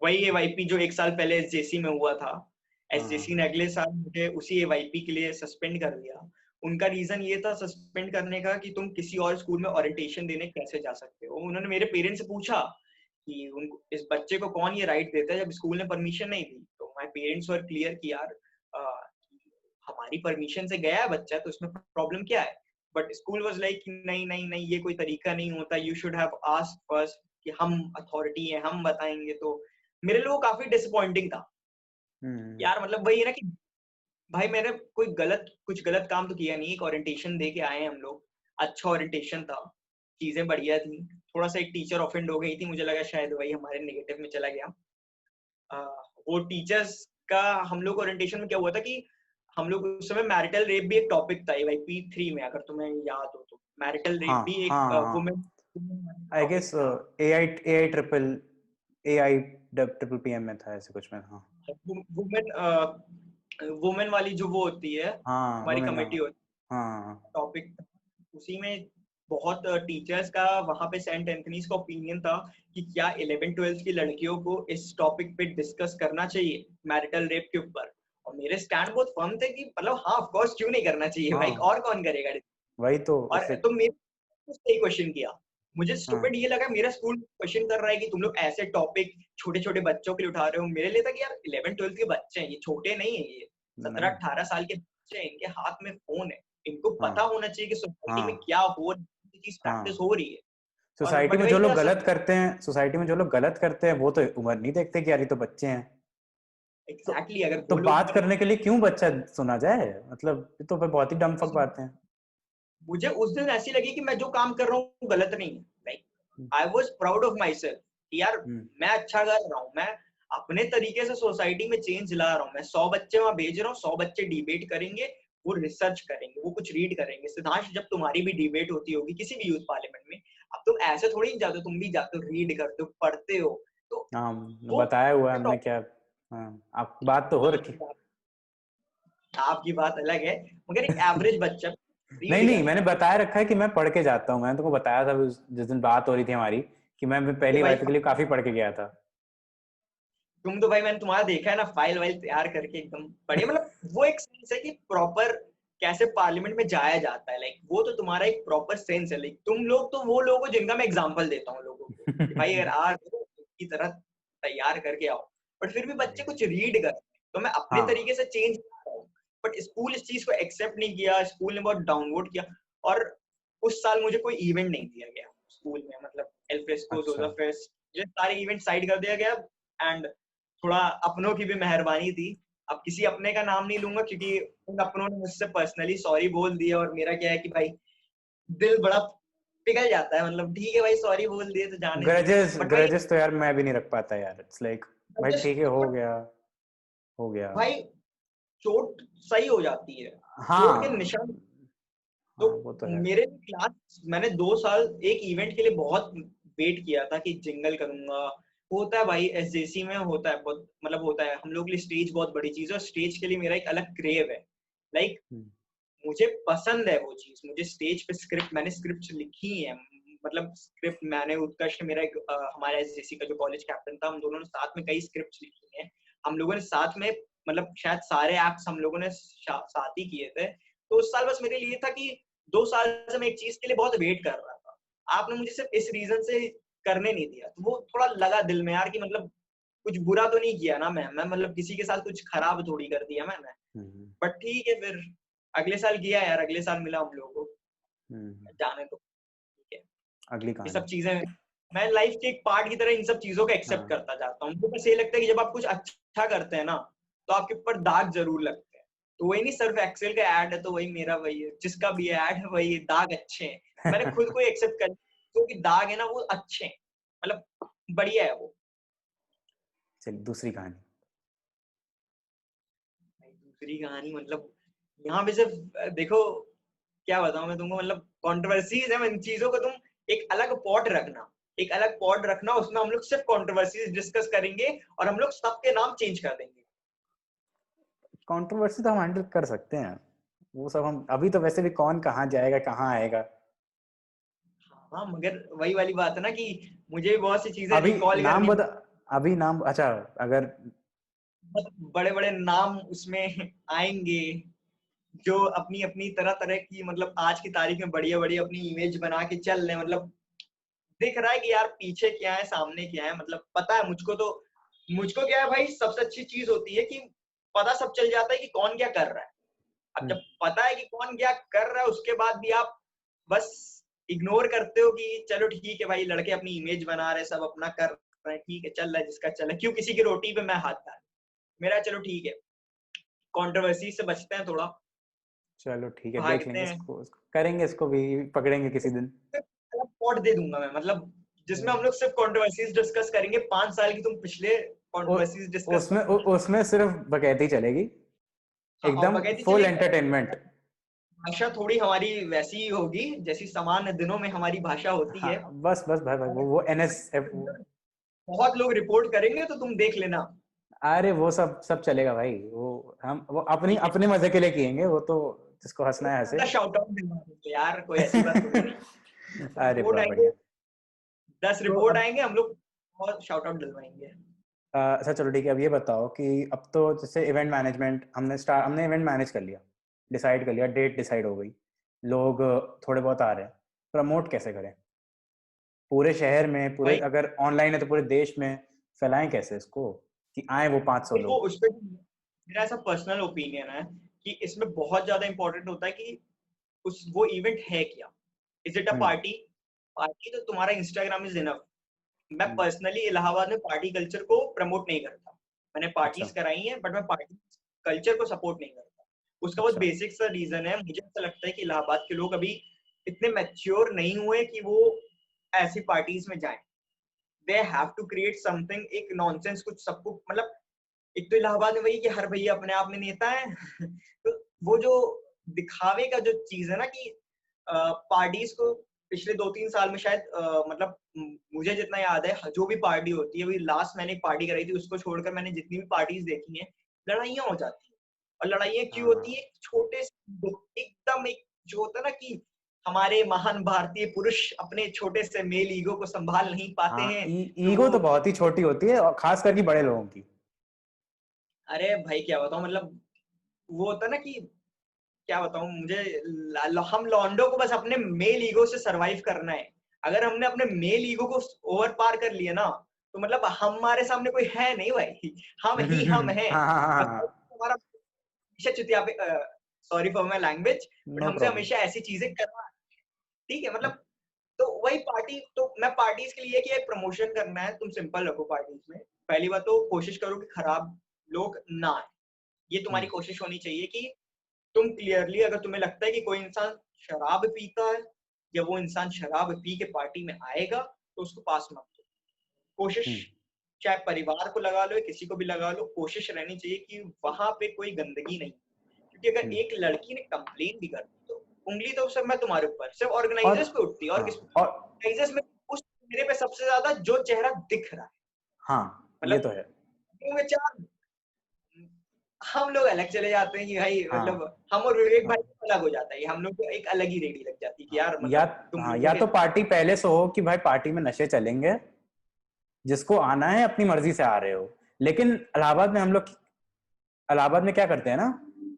वही AYP जो एक साल पहले SJC में हुआ था, SJC ने अगले साल मुझे उसी AYP के लिए सस्पेंड कर दिया। उनका रीजन ये था सस्पेंड करने का कि तुम किसी और स्कूल में ओरिएंटेशन देने कैसे जा सकते हो। उन्होंने मेरे पेरेंट्स से पूछा कि उनको, इस बच्चे को कौन ये राइट देता है जब स्कूल ने परमिशन नहीं दी। तो माय पेरेंट्स वर क्लियर कि यार हमारी परमिशन से गया है बच्चा, तो इसमें प्रॉब्लम क्या है? बट स्कूल वाज लाइक नहीं नहीं नहीं, ये कोई तरीका नहीं होता, you should have asked first, कि हम अथॉरिटी है हम बताएंगे। तो मेरे लिए वो काफी डिसअपॉइंटिंग था यार। मतलब वही है ना कि भाई मैंने कोई कुछ गलत काम तो किया नहीं, एक ओरिएंटेशन दे के आए हैं हम लोग, अच्छा ओरिएंटेशन था, चीजें बढ़िया थी। थोड़ा सा एक टीचर ऑफेंड हो गई थी, मुझे लगा शायद वही हमारे नेगेटिव में चला गया। वो टीचर्स का हम लोग ओरिएंटेशन में क्या हुआ था कि हम लोग उस समय मैरिटल रेप भी एक टॉपिक था AYP 3 में, अगर तुम्हें याद हो तो मैरिटल रेप हाँ भी एक हाँ हाँ, वुमेन आई टॉपिक गेस था। AI ट्रिपल PM में था ऐसे कुछ में। हाँ वुमेन वुमेन वाली जो वो होती है, हाँ, हमारी वुमेन। कमेटी होती हाँ है, टॉपिक उसी में बहुत टीचर्स का वहां पे सेंट एंथनीज का ओपिनियन था कि क्या 11th-12th की लड़कियों को इस टॉपिक पे डिस्कस करना चाहिए मैरिटल रेप के ऊपर। और मेरे स्टैंड बहुत फर्म थे कि मतलब हाँ ऑफ कोर्स क्यों नहीं करना चाहिए भाई, हाँ, और कौन करेगा। वही तो और इससे। तो मेरे सही क्वेश्चन किया, मुझे हाँ स्टूपिड ये लगा मेरा स्कूल क्वेश्चन कर रहा है कि तुम लोग ऐसे टॉपिक छोटे छोटे बच्चों के लिए उठा रहे हो। मेरे लिए था कि यार 11th-12th के बच्चे हैं, ये छोटे नहीं है, ये नहीं। 17-18 साल के बच्चे हैं, इनके हाथ में फोन है, इनको हाँ पता होना चाहिए कि सोसाइटी में हाँ क्या हो चीज प्रैक्टिस हाँ, हो रही है। और सोसाइटी बट में जो वही लोग था गलत करते हैं, सोसाइटी में जो लोग गलत करते हैं वो तो उम्र नहीं देखते कि यार ये तो बच्चे हैं। तो एग्जैक्टली अगर तो वो लोग बात करने के लिए क्यों बच्चा सुना जाए? मतलब ये तो बहुत ही डम फक बातें हैं। मुझे उस दिन ऐसी लगी कि मैं जो काम कर रहा हूँ गलत नहीं है। Like I was proud of my self कि यार हम्म। मैं अच्छा कर रहा हूँ, मैं अपने तरीके से सोसाइटी में चेंज ला रहा हूँ। मैं 100 बच्चे वहां भेज रहा हूँ, 100 बच्चे डिबेट करेंगे, वो रिसर्च करेंगे, वो कुछ रीड करेंगे। सिद्धांश जब तुम्हारी भी डिबेट होती होगी किसी भी यूथ पार्लियामेंट में, अब तुम ऐसे थोड़ी नहीं जाते हो, तुम भी जाते हो, रीड करते हो, पढ़ते हो। तो हाँ, वो बताया हुआ है हमने क्या। हाँ, आप बात तो हो रखी। आपकी बात अलग है, मगर एक एवरेज बच्चा नहीं रीड नहीं, करता मैंने है। बताया रखा है कि मैं पढ़ के जाता हूँ। मैंने तुमको बताया था जिस दिन बात हो रही थी हमारी, कि मैं ये पहली भाई वाइफ के लिए काफी पढ़ के गया था। तुम तो भाई मैंने तुम्हारा देखा है ना, फाइल वाइल तैयार करके एकदम बढ़िया। मतलब वो एक सेंस है कि प्रॉपर कैसे पार्लियामेंट में जाया जाता है। लाइक वो तो तुम्हारा एक प्रॉपर सेंस है। लाइक तुम लोग तो वो लोग हो जिनका मैं एग्जांपल देता हूँ लोगों को कि भाई अगर आ की तरह तैयार करके आओ। बट फिर भी बच्चे कुछ रीड कर, तो मैं अपने हाँ तरीके से चेंज कर रहा हूँ। बट स्कूल इस चीज को एक्सेप्ट नहीं किया, स्कूल ने बहुत डाउनवोट किया। और उस साल मुझे कोई इवेंट नहीं दिया गया स्कूल में, मतलब एल्फ्रेस्को, अच्छा। जोजा फेस्ट, ये सारे इवेंट साइड कर दिया गया। एंड थोड़ा अपनों की भी मेहरबानी थी। अब किसी अपने का नाम नहीं लूंगा क्योंकि उन अपनों ने मुझसे पर्सनली सॉरी बोल दिया, और मेरा क्या है कि भाई दिल बड़ा पिघल जाता है। मतलब ठीक है भाई सॉरी बोल दिए तो जाने दो। ग्रजेस बट भाई ग्रजेस तो यार मैं भी नहीं रख पाता यार। इट्स लाइक भाई ठीक है, हो गया, हो गया। भाई चोट सही हो जाती है, चोट के हाँ निशान। तो हाँ, वो तो है। मेरे क्लास, मैंने 2 साल एक इवेंट के लिए बहुत वेट किया था कि जिंगल करूंगा। होता है भाई SJC में, होता है बहुत, मतलब होता है। हम लोग के लिए स्टेज बहुत बड़ी चीज है, और स्टेज के लिए मेरा एक अलग क्रेव है। लाइक हम्म। मुझे पसंद है वो चीज। मुझे स्टेज पे स्क्रिप्ट, मैंने स्क्रिप्ट लिखी है, मतलब स्क्रिप्ट मैंने, उत्कर्ष मेरा एक हमारा SJC का जो कॉलेज कैप्टन था, हम दोनों ने साथ में कई स्क्रिप्ट लिखी हैं। हम लोगों ने साथ में, मतलब शायद सारे एक्ट्स हम लोगों ने साथ ही किए थे। तो उस साल बस मेरे लिए था कि 2 साल से मैं एक चीज के लिए बहुत वेट कर रहा था, आपने मुझे सिर्फ इस रीजन से करने नहीं दिया। तो वो थोड़ा लगा दिल में यार कि मतलब कुछ बुरा तो नहीं किया ना मैं मतलब किसी के साथ कुछ खराब थोड़ी कर दिया मैंने। हम्म। बट ठीक है, फिर अगले साल किया यार, अगले साल मिला हम लोगों को, हम्म। जाने तो ठीक है। अगली ये कहानी। सब चीजें मैं लाइफ के एक पार्ट की तरह इन सब चीजों को एक्सेप्ट हाँ करता जाता हूँ। मुझे बस ये लगता है कि जब आप कुछ अच्छा अच्छा करते हैं ना तो आपके ऊपर दाग जरूर लगते हैं। तो वही नहीं, सिर्फ एक्सेल का ऐड है तो वही मेरा वही है, जिसका भी ऐड है वही दाग अच्छे हैं। मैंने खुद को एक्सेप्ट कर लिया, जो कि दाग है ना वो अच्छे हैं, मतलब बढ़िया है वो। चलिए दूसरी कहानी। दूसरी कहानी मतलब यहाँ पे सिर्फ देखो क्या बताऊं मैं तुमको, मतलब कंट्रोवर्सीज है इन चीजों को, तुम एक अलग पॉट रखना, एक अलग पॉट रखना, उसमें हम लोग सिर्फ कंट्रोवर्सीज डिस्कस करेंगे और हम लोग सबके नाम चेंज कर देंगे। कंट्रोवर्सी तो हम हैंडल कर सकते हैं, वो सब हम अभी तो वैसे भी कौन कहाँ जाएगा कहाँ आएगा। हाँ मगर वही वाली बात है ना कि मुझे भी बहुत सी चीजें अभी रिकॉल नाम करनी, बता, अभी नाम अच्छा अगर बड़े बड़े नाम उसमें आएंगे जो अपनी अपनी तरह तरह की, मतलब आज की तारीख में बढ़िया बढ़िया अपनी इमेज बना के चल रहे हैं, मतलब दिख रहा है कि यार पीछे क्या है सामने क्या है, मतलब पता है मुझको। तो मुझको क्या है भाई, सबसे अच्छी चीज होती है कि पता सब चल जाता है कि कौन क्या कर रहा है। अब जब पता है कि कौन क्या कर रहा है उसके बाद भी आप बस इग्नोर करते हो कि चलो ठीक है भाई, लड़के अपनी इमेज बना रहे हैं, सब अपना कर रहे हैं, ठीक है चल रहा है जिसका चल रहा है, क्यों किसी की रोटी पे मैं हाथ डाल, मेरा चलो ठीक है, कंट्रोवर्सी से बचते हैं थोड़ा, चलो ठीक है देख भागते लेंगे हैं। इसको करेंगे, इसको भी पकड़ेंगे किसी दिन। अलग पॉट दे दूंगा मैं, मतलब जिसमें हम लोग सिर्फ कंट्रोवर्सीज डिस्कस करेंगे, 5 साल की तुम पिछले कंट्रोवर्सीज डिस्कस उसमें करोगे। उसमें सिर्फ बकैती चलेगी, हाँ और एकदम बगैती फुल चलेगी, एंटरटेनमेंट। भाषा थोड़ी हमारी वैसी ही होगी जैसी सामान्य दिनों में हमारी भाषा होती हाँ है। बस बस भाई भाई और वो NSF, बहुत लोग रिपोर्ट करेंगे तो तुम देख लेना। अरे वो सब सब चलेगा भाई, वो अपनी ठीक है, अपने मजे के लिए किएंगे, वो तो जिसको हंसना है हंसे। शाउट आउट दिलवा देंगे यार, कोई ऐसी बात थोड़ी नहीं। अरे रिपोर्ट बहुत आएंगे, बढ़िया। 10 तो रिपोर्ट अब आएंगे, हम लोग बहुत शाउट आउट दिलवाएंगे। अच्छा चलो ठीक है, अब ये बताओ कि अब तो जैसे इवेंट मैनेजमेंट हमने इवेंट मैनेज कर लिया, डिसाइड कर लिया, डेट डिसाइड हो गई, लोग थोड़े बहुत आ रहे हैं, प्रमोट कैसे करें पूरे शहर में, पूरे भाई अगर ऑनलाइन है तो पूरे देश में फैलाएं कैसे इसको कि आए वो 500 देखो, लोग। उस पे मेरा ऐसा पर्सनल ओपिनियन है कि इसमें बहुत ज्यादा इंपॉर्टेंट होता है कि उस वो इवेंट है क्या। Is it a hmm party? Party तो तुम्हारा इंस्टाग्राम इज इनफ। मैं हम्म, पर्सनली इलाहाबाद में पार्टी कल्चर को प्रमोट नहीं करता। मैंने अच्छा पार्टीज कराई हैं बट मैं पार्टी कल्चर को सपोर्ट नहीं करता। उसका बहुत अच्छा। बेसिक सा रीजन है, मुझे ऐसा लगता है कि इलाहाबाद के लोग अभी इतने मैच्योर नहीं हुए कि वो ऐसी पार्टीज में जाएं। They have to create something, एक नॉनसेंस कुछ सबको, मतलब एक तो इलाहाबाद में वही कि हर भैया अपने आप में नेता है तो वो जो दिखावे का जो चीज है ना कि पार्टीज को पिछले 2-3 साल में शायद मतलब मुझे जितना याद है जो भी पार्टी होती है, अभी लास्ट मैंने एक पार्टी कराई थी, उसको छोड़कर मैंने जितनी भी पार्टीज देखी हैं, लड़ाइयाँ हो जाती हैं। और लड़ाइयाँ क्यों होती हाँ है? छोटे से एकदम एक जो होता है ना कि हमारे महान भारतीय पुरुष अपने छोटे से मेल ईगो को संभाल नहीं पाते हाँ हैं, तो ईगो वो, तो बहुत ही छोटी होती है, और खास करके बड़े लोगों की। अरे भाई क्या बताऊं, मतलब वो होता है ना कि क्या बताऊं, मुझे हम लॉन्डो को बस अपने मेल ईगो से सरवाइव करना है। अगर हमने अपने मेल ईगो को ओवर पार कर लिया ना तो मतलब हमारे सामने कोई है नहीं भाई, हम ही हम हैं। हाँ हाँ हाँ मतलब हाँ, हमारा हमेशा चुतिया पे, sorry for my language, but no हमसे प्रॉब्लम। हमेशा ऐसी चीजें करना, ठीक है मतलब। तो वही पार्टी, तो मैं पार्टीज के लिए कि एक प्रमोशन करना है, तुम सिंपल रखो पार्टीज में। पहली बात तो कोशिश करो कि खराब लोग ना आए, ये तुम्हारी कोशिश होनी चाहिए कि तुम क्लियरली, अगर तुम्हें लगता है कि कोई इंसान शराब पीता है या वो इंसान शराब पी के पार्टी में आएगा तो उसको पास मत दो। कोशिश, चाहे परिवार को लगा लो या किसी को भी लगा लो, कोशिश रहनी चाहिए कि वहां पे कोई गंदगी नहीं। क्योंकि अगर एक लड़की ने कंप्लेन भी कर दी तो उंगली तो सब मैं तुम्हारे ऊपर, सिर्फ और ऑर्गेनाइजर्स पे उठती है और हाँ किस और ऑर्गेनाइजर्स में उस चेहरे पे सबसे ज्यादा जो चेहरा दिख रहा है, हाँ ये मतलब तो है। में चार, हम लोग अलग चले जाते हैं कि भाई हाँ मतलब हम और विवेक हाँ भाई अलग हो जाता है, हम लोग को एक अलग ही रेडी लग जाती है कि हाँ यार या मतलब तुम हाँ लोगों या के, तो पार्टी पहले से हो कि भाई पार्टी में नशे चलेंगे, जिसको आना है अपनी मर्जी से आ रहे हो। लेकिन इलाहाबाद में क्या करते हैं ना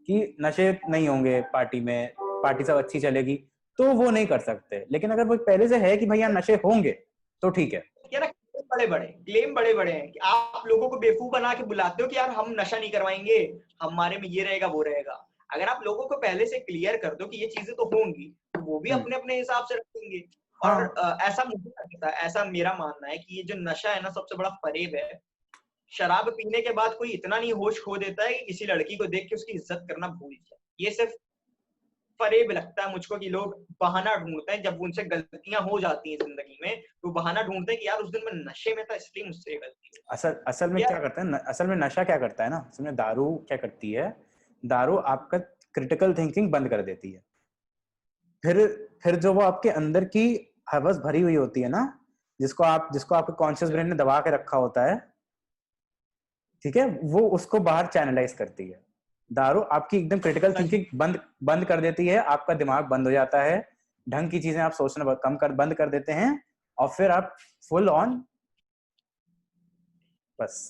कि नशे नहीं होंगे पार्टी में, पार्टी सब अच्छी चलेगी, तो वो नहीं कर सकते। लेकिन अगर वो पहले से है कि भैया नशे होंगे तो ठीक है। क्या ना, क्लेम बड़े बड़े हैं कि आप लोगों को बेवकूफ बना के बुलाते हो कि यार हम नशा नहीं करवाएंगे, हमारे में ये रहेगा वो रहेगा। अगर आप लोगों को पहले से क्लियर कर दो कि ये चीजें तो होंगी तो वो भी अपने अपने हिसाब से रखेंगे। और हाँ ऐसा मुझे लगता है, ऐसा मेरा मानना है कि ये जो नशा है ना सबसे बड़ा फरेब है शराब पीने के बाद कोई इतना नहीं होश खो देता है कि किसी लड़की को देख के उसकी इज्जत करना भूल जाए। ये सिर्फ फरेब लगता है मुझको कि लोग बहाना ढूंढते हैं जब उनसे गलतियां हो जाती हैं जिंदगी में, तो बहाना ढूंढते हैं कि यार उस दिन मैं नशे में था इसलिए मुझसे ये गलती हुई। असल में क्या करता है, असल में नशा क्या करता है ना, असल में दारू क्या करती है, दारू आपका क्रिटिकल थिंकिंग बंद कर देती है। फिर जो वो आपके अंदर की हवस भरी हुई होती है ना, जिसको आपके कॉन्शियस ब्रेन ने दबा के रखा होता है, ठीक है, वो उसको बाहर चैनलाइज करती है। दारू आपकी एकदम क्रिटिकल थिंकिंग बंद कर देती है, आपका दिमाग बंद हो जाता है, ढंग की चीजें आप सोचना बंद कर देते हैं, और फिर आप फुल ऑन बस।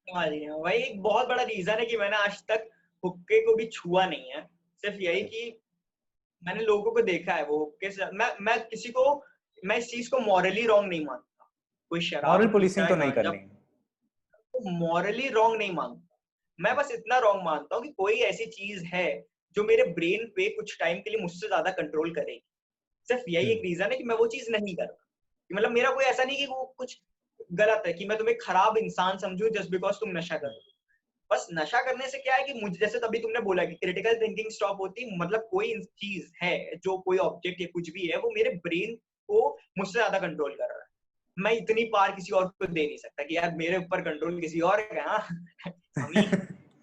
वही एक बहुत बड़ा रीजन है कि मैंने आज तक हुक्के को भी छुआ नहीं है। सिर्फ यही कि मैंने लोगों को देखा है वो हुक्के से, मैं किसी को, मैं इस चीज को मॉरली रॉन्ग नहीं मानता। कोई शराब मॉरल पुलिसिंग तो नहीं करनी, तो मॉरली रॉन्ग नहीं मानता। मैं बस इतना रॉन्ग मानता हूँ कि कोई ऐसी चीज है जो मेरे ब्रेन पे कुछ टाइम के लिए मुझसे ज्यादा कंट्रोल करेगी। सिर्फ यही एक रीजन है कि मैं वो चीज नहीं करता। मतलब मेरा कोई ऐसा नहीं कि वो कुछ गलत है कि मैं तुम्हें खराब इंसान समझूं जस्ट बिकॉज तुम नशा कर रहे हो। बस नशा करने से क्या है कि मुझे, जैसे तभी तुमने बोला कि क्रिटिकल थिंकिंग स्टॉप होती, मतलब कोई चीज है जो कोई ऑब्जेक्ट या कुछ भी है वो मेरे ब्रेन को मुझसे ज्यादा कंट्रोल कर रहा है। मैं इतनी पार किसी और को दे नहीं सकता कि यार मेरे ऊपर कंट्रोल किसी और का हमी।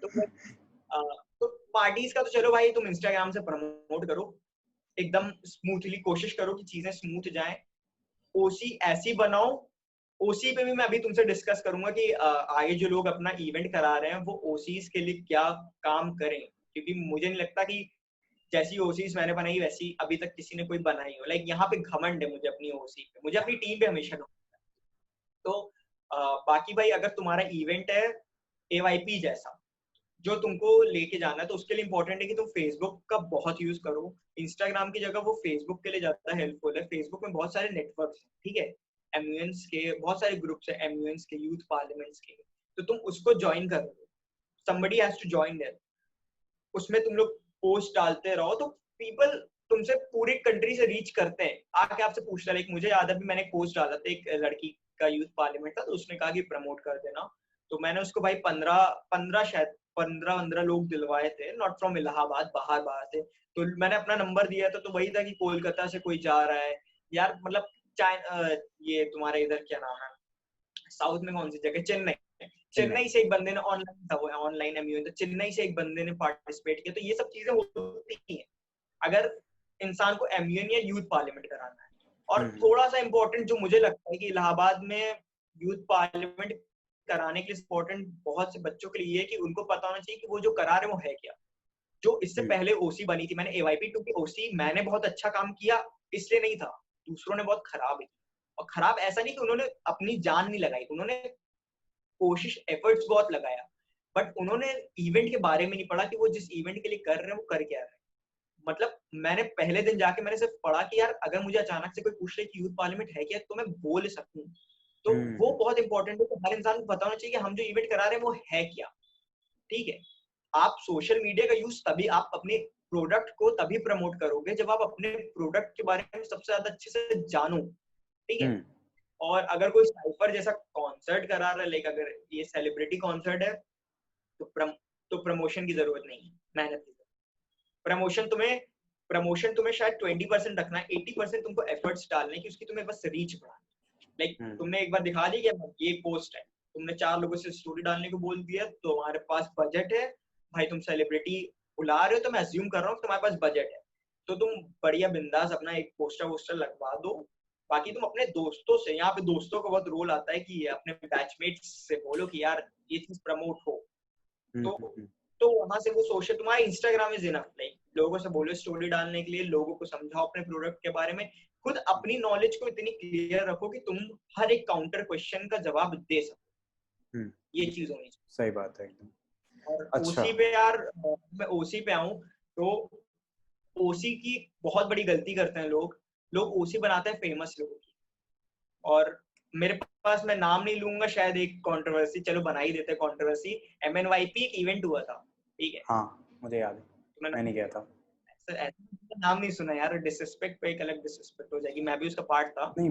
तो पार्टीज का तो चलो भाई तुम इंस्टाग्राम से प्रमोट करो, एकदम स्मूथली कोशिश करो कि चीजें स्मूथ जाएं। ओसी ऐसी बनाओ, ओसी पे भी मैं अभी तुमसे डिस्कस करूंगा कि आगे जो लोग अपना इवेंट करा रहे हैं वो ओसीज के लिए क्या काम करें, क्योंकि मुझे नहीं लगता कि जैसी ओसीज मैंने बनाई वैसी अभी तक किसी ने कोई बनाई हो। लाइक यहाँ पे घमंड है मुझे अपनी ओसी पे, मुझे अपनी टीम पे हमेशा घमंड है। तो बाकी भाई अगर तुम्हारा इवेंट है AYP जैसा जो तुमको लेके जाना है, तो उसके लिए इंपॉर्टेंट है कि तुम फेसबुक का बहुत यूज करो। इंस्टाग्राम की जगह वो फेसबुक के लिए ज्यादा हेल्पफुल है। फेसबुक में बहुत सारे नेटवर्क्स हैं, ठीक है, एमयूएंस के बहुत सारे ग्रुप्स हैं, एमयूएंस के, यूथ पार्लियामेंट्स के, तो तुम उसको ज्वाइन कर लो। somebody has to join there। उसमें तुम लोग पोस्ट डालते रहो तो पीपल तुमसे पूरी कंट्री से रीच करते हैं, आके आपसे पूछता है। लाइक मुझे याद है भी मैंने एक पोस्ट डाला था, एक लड़की का यूथ पार्लियामेंट था, तो उसने कहा कि प्रमोट कर देना, तो मैंने उसको भाई 15 शायद 15 लोग दिलवाए थे, नॉट फ्रॉम इलाहाबाद, बाहर थे। तो मैंने अपना नंबर दिया था, तो वही था कि कोलकाता से कोई जा रहा है यार, मतलब ये तुम्हारे इधर क्या नाम है, साउथ में कौन सी जगह, चेन्नई से एक बंदे ने ऑनलाइन था, वो ऑनलाइन एमयूएन, तो चेन्नई से एक बंदे ने पार्टिसिपेट किया। तो ये सब चीजें होती हैं अगर इंसान को एमयूएन या यूथ पार्लियामेंट कराना है। और थोड़ा सा इंपॉर्टेंट जो मुझे लगता है कि इलाहाबाद में यूथ पार्लियामेंट कराने के लिए इंपॉर्टेंट बहुत से बच्चों के लिए है कि उनको पता होना चाहिए कि वो जो करा रहे हैं वो है क्या। जो इससे पहले ओसी बनी थी, मैंने AYP2 की ओसी, मैंने बहुत अच्छा काम किया इसलिए नहीं था, दूसरों ने बहुत खराब है। और खराब ऐसा नहीं कि उन्होंने अपनी जान नहीं लगाई, उन्होंने कोशिश एफर्ट्स बहुत लगाया, बट उन्होंने इवेंट के बारे में नहीं पढ़ा कि वो जिस इवेंट के लिए कर रहे हैं वो कर क्या रहे हैं। मतलब मैंने पहले दिन जाके मैंने सिर्फ पढ़ा कि यार अगर मुझे अचानक से कोई पूछ ले कि यूथ पार्लियामेंट है क्या, तो मैं बोल सकूं। तो वो बहुत इंपॉर्टेंट है कि हर इंसान को पता होना चाहिए कि हम जो इवेंट करा रहे हैं वो है क्या। ठीक है, आप सोशल मीडिया का यूज तभी, आप अपने प्रोडक्ट को तभी प्रमोट करोगे जब आप अपने प्रोडक्ट के बारे में सबसे ज्यादा अच्छे से जानो। ठीक है, और अगर कोई साइफर जैसा कॉन्सर्ट करा रहा है, लाइक अगर ये सेलिब्रिटी कॉन्सर्ट है, तो प्रमोशन की जरूरत नहीं है, मेहनत की जरूरत। प्रमोशन तुम्हें शायद 20% रखना है, 80% तुमको एफर्ट्स डालने की, उसकी तुम्हें बस रीच बढ़ानी। लाइक तुमने एक बार दिखा दी कि ये पोस्ट है, तुमने 4 लोगों से स्टोरी डालने को बोल दिया, तो हमारे पास बजट है भाई, तुम सेलिब्रिटी बुला रहे हो, तो मैं अज्यूम कर रहा हूँ कि तुम्हारे पास बजट है, तो तुम बढ़िया बिंदास अपना एक पोस्टर लगवा दो। बाकी तुम अपने दोस्तों से, यहाँ पे दोस्तों का बहुत रोल आता है कि अपने बैचमेट्स से बोलो कि यार ये चीज प्रमोट हो, तो वहां से वो सोशल, तुम्हारा इंस्टाग्राम इज इनफ, लाइक लोगों से बोलो स्टोरी डालने के लिए, लोगों को समझाओ अपने प्रोडक्ट के बारे में, खुद अपनी नॉलेज को इतनी क्लियर रखो कि तुम हर एक काउंटर क्वेश्चन का जवाब दे सको। ये चीज होनी चाहिए। सही बात है एकदम। और ओसी पे यार, मैं ओसी पे आऊं तो ओसी की बहुत बड़ी गलती करते हैं लोग ओसी बनाते हैं फेमस लोगों की। और मेरे पास, मैं नाम नहीं लूंगा, शायद एक कंट्रोवर्सी, चलो बना ही देते हैं कंट्रोवर्सी, MNYP एक इवेंट हुआ था, ठीक है, हाँ मुझे याद है, मैं नहीं गया था। सर ऐसा नाम नहीं सुना यार, डिसरिस्पेक्ट पे एक अलग डिसरिस्पेक्ट हो जाएगी। मैं भी उसका पार्ट था। नहीं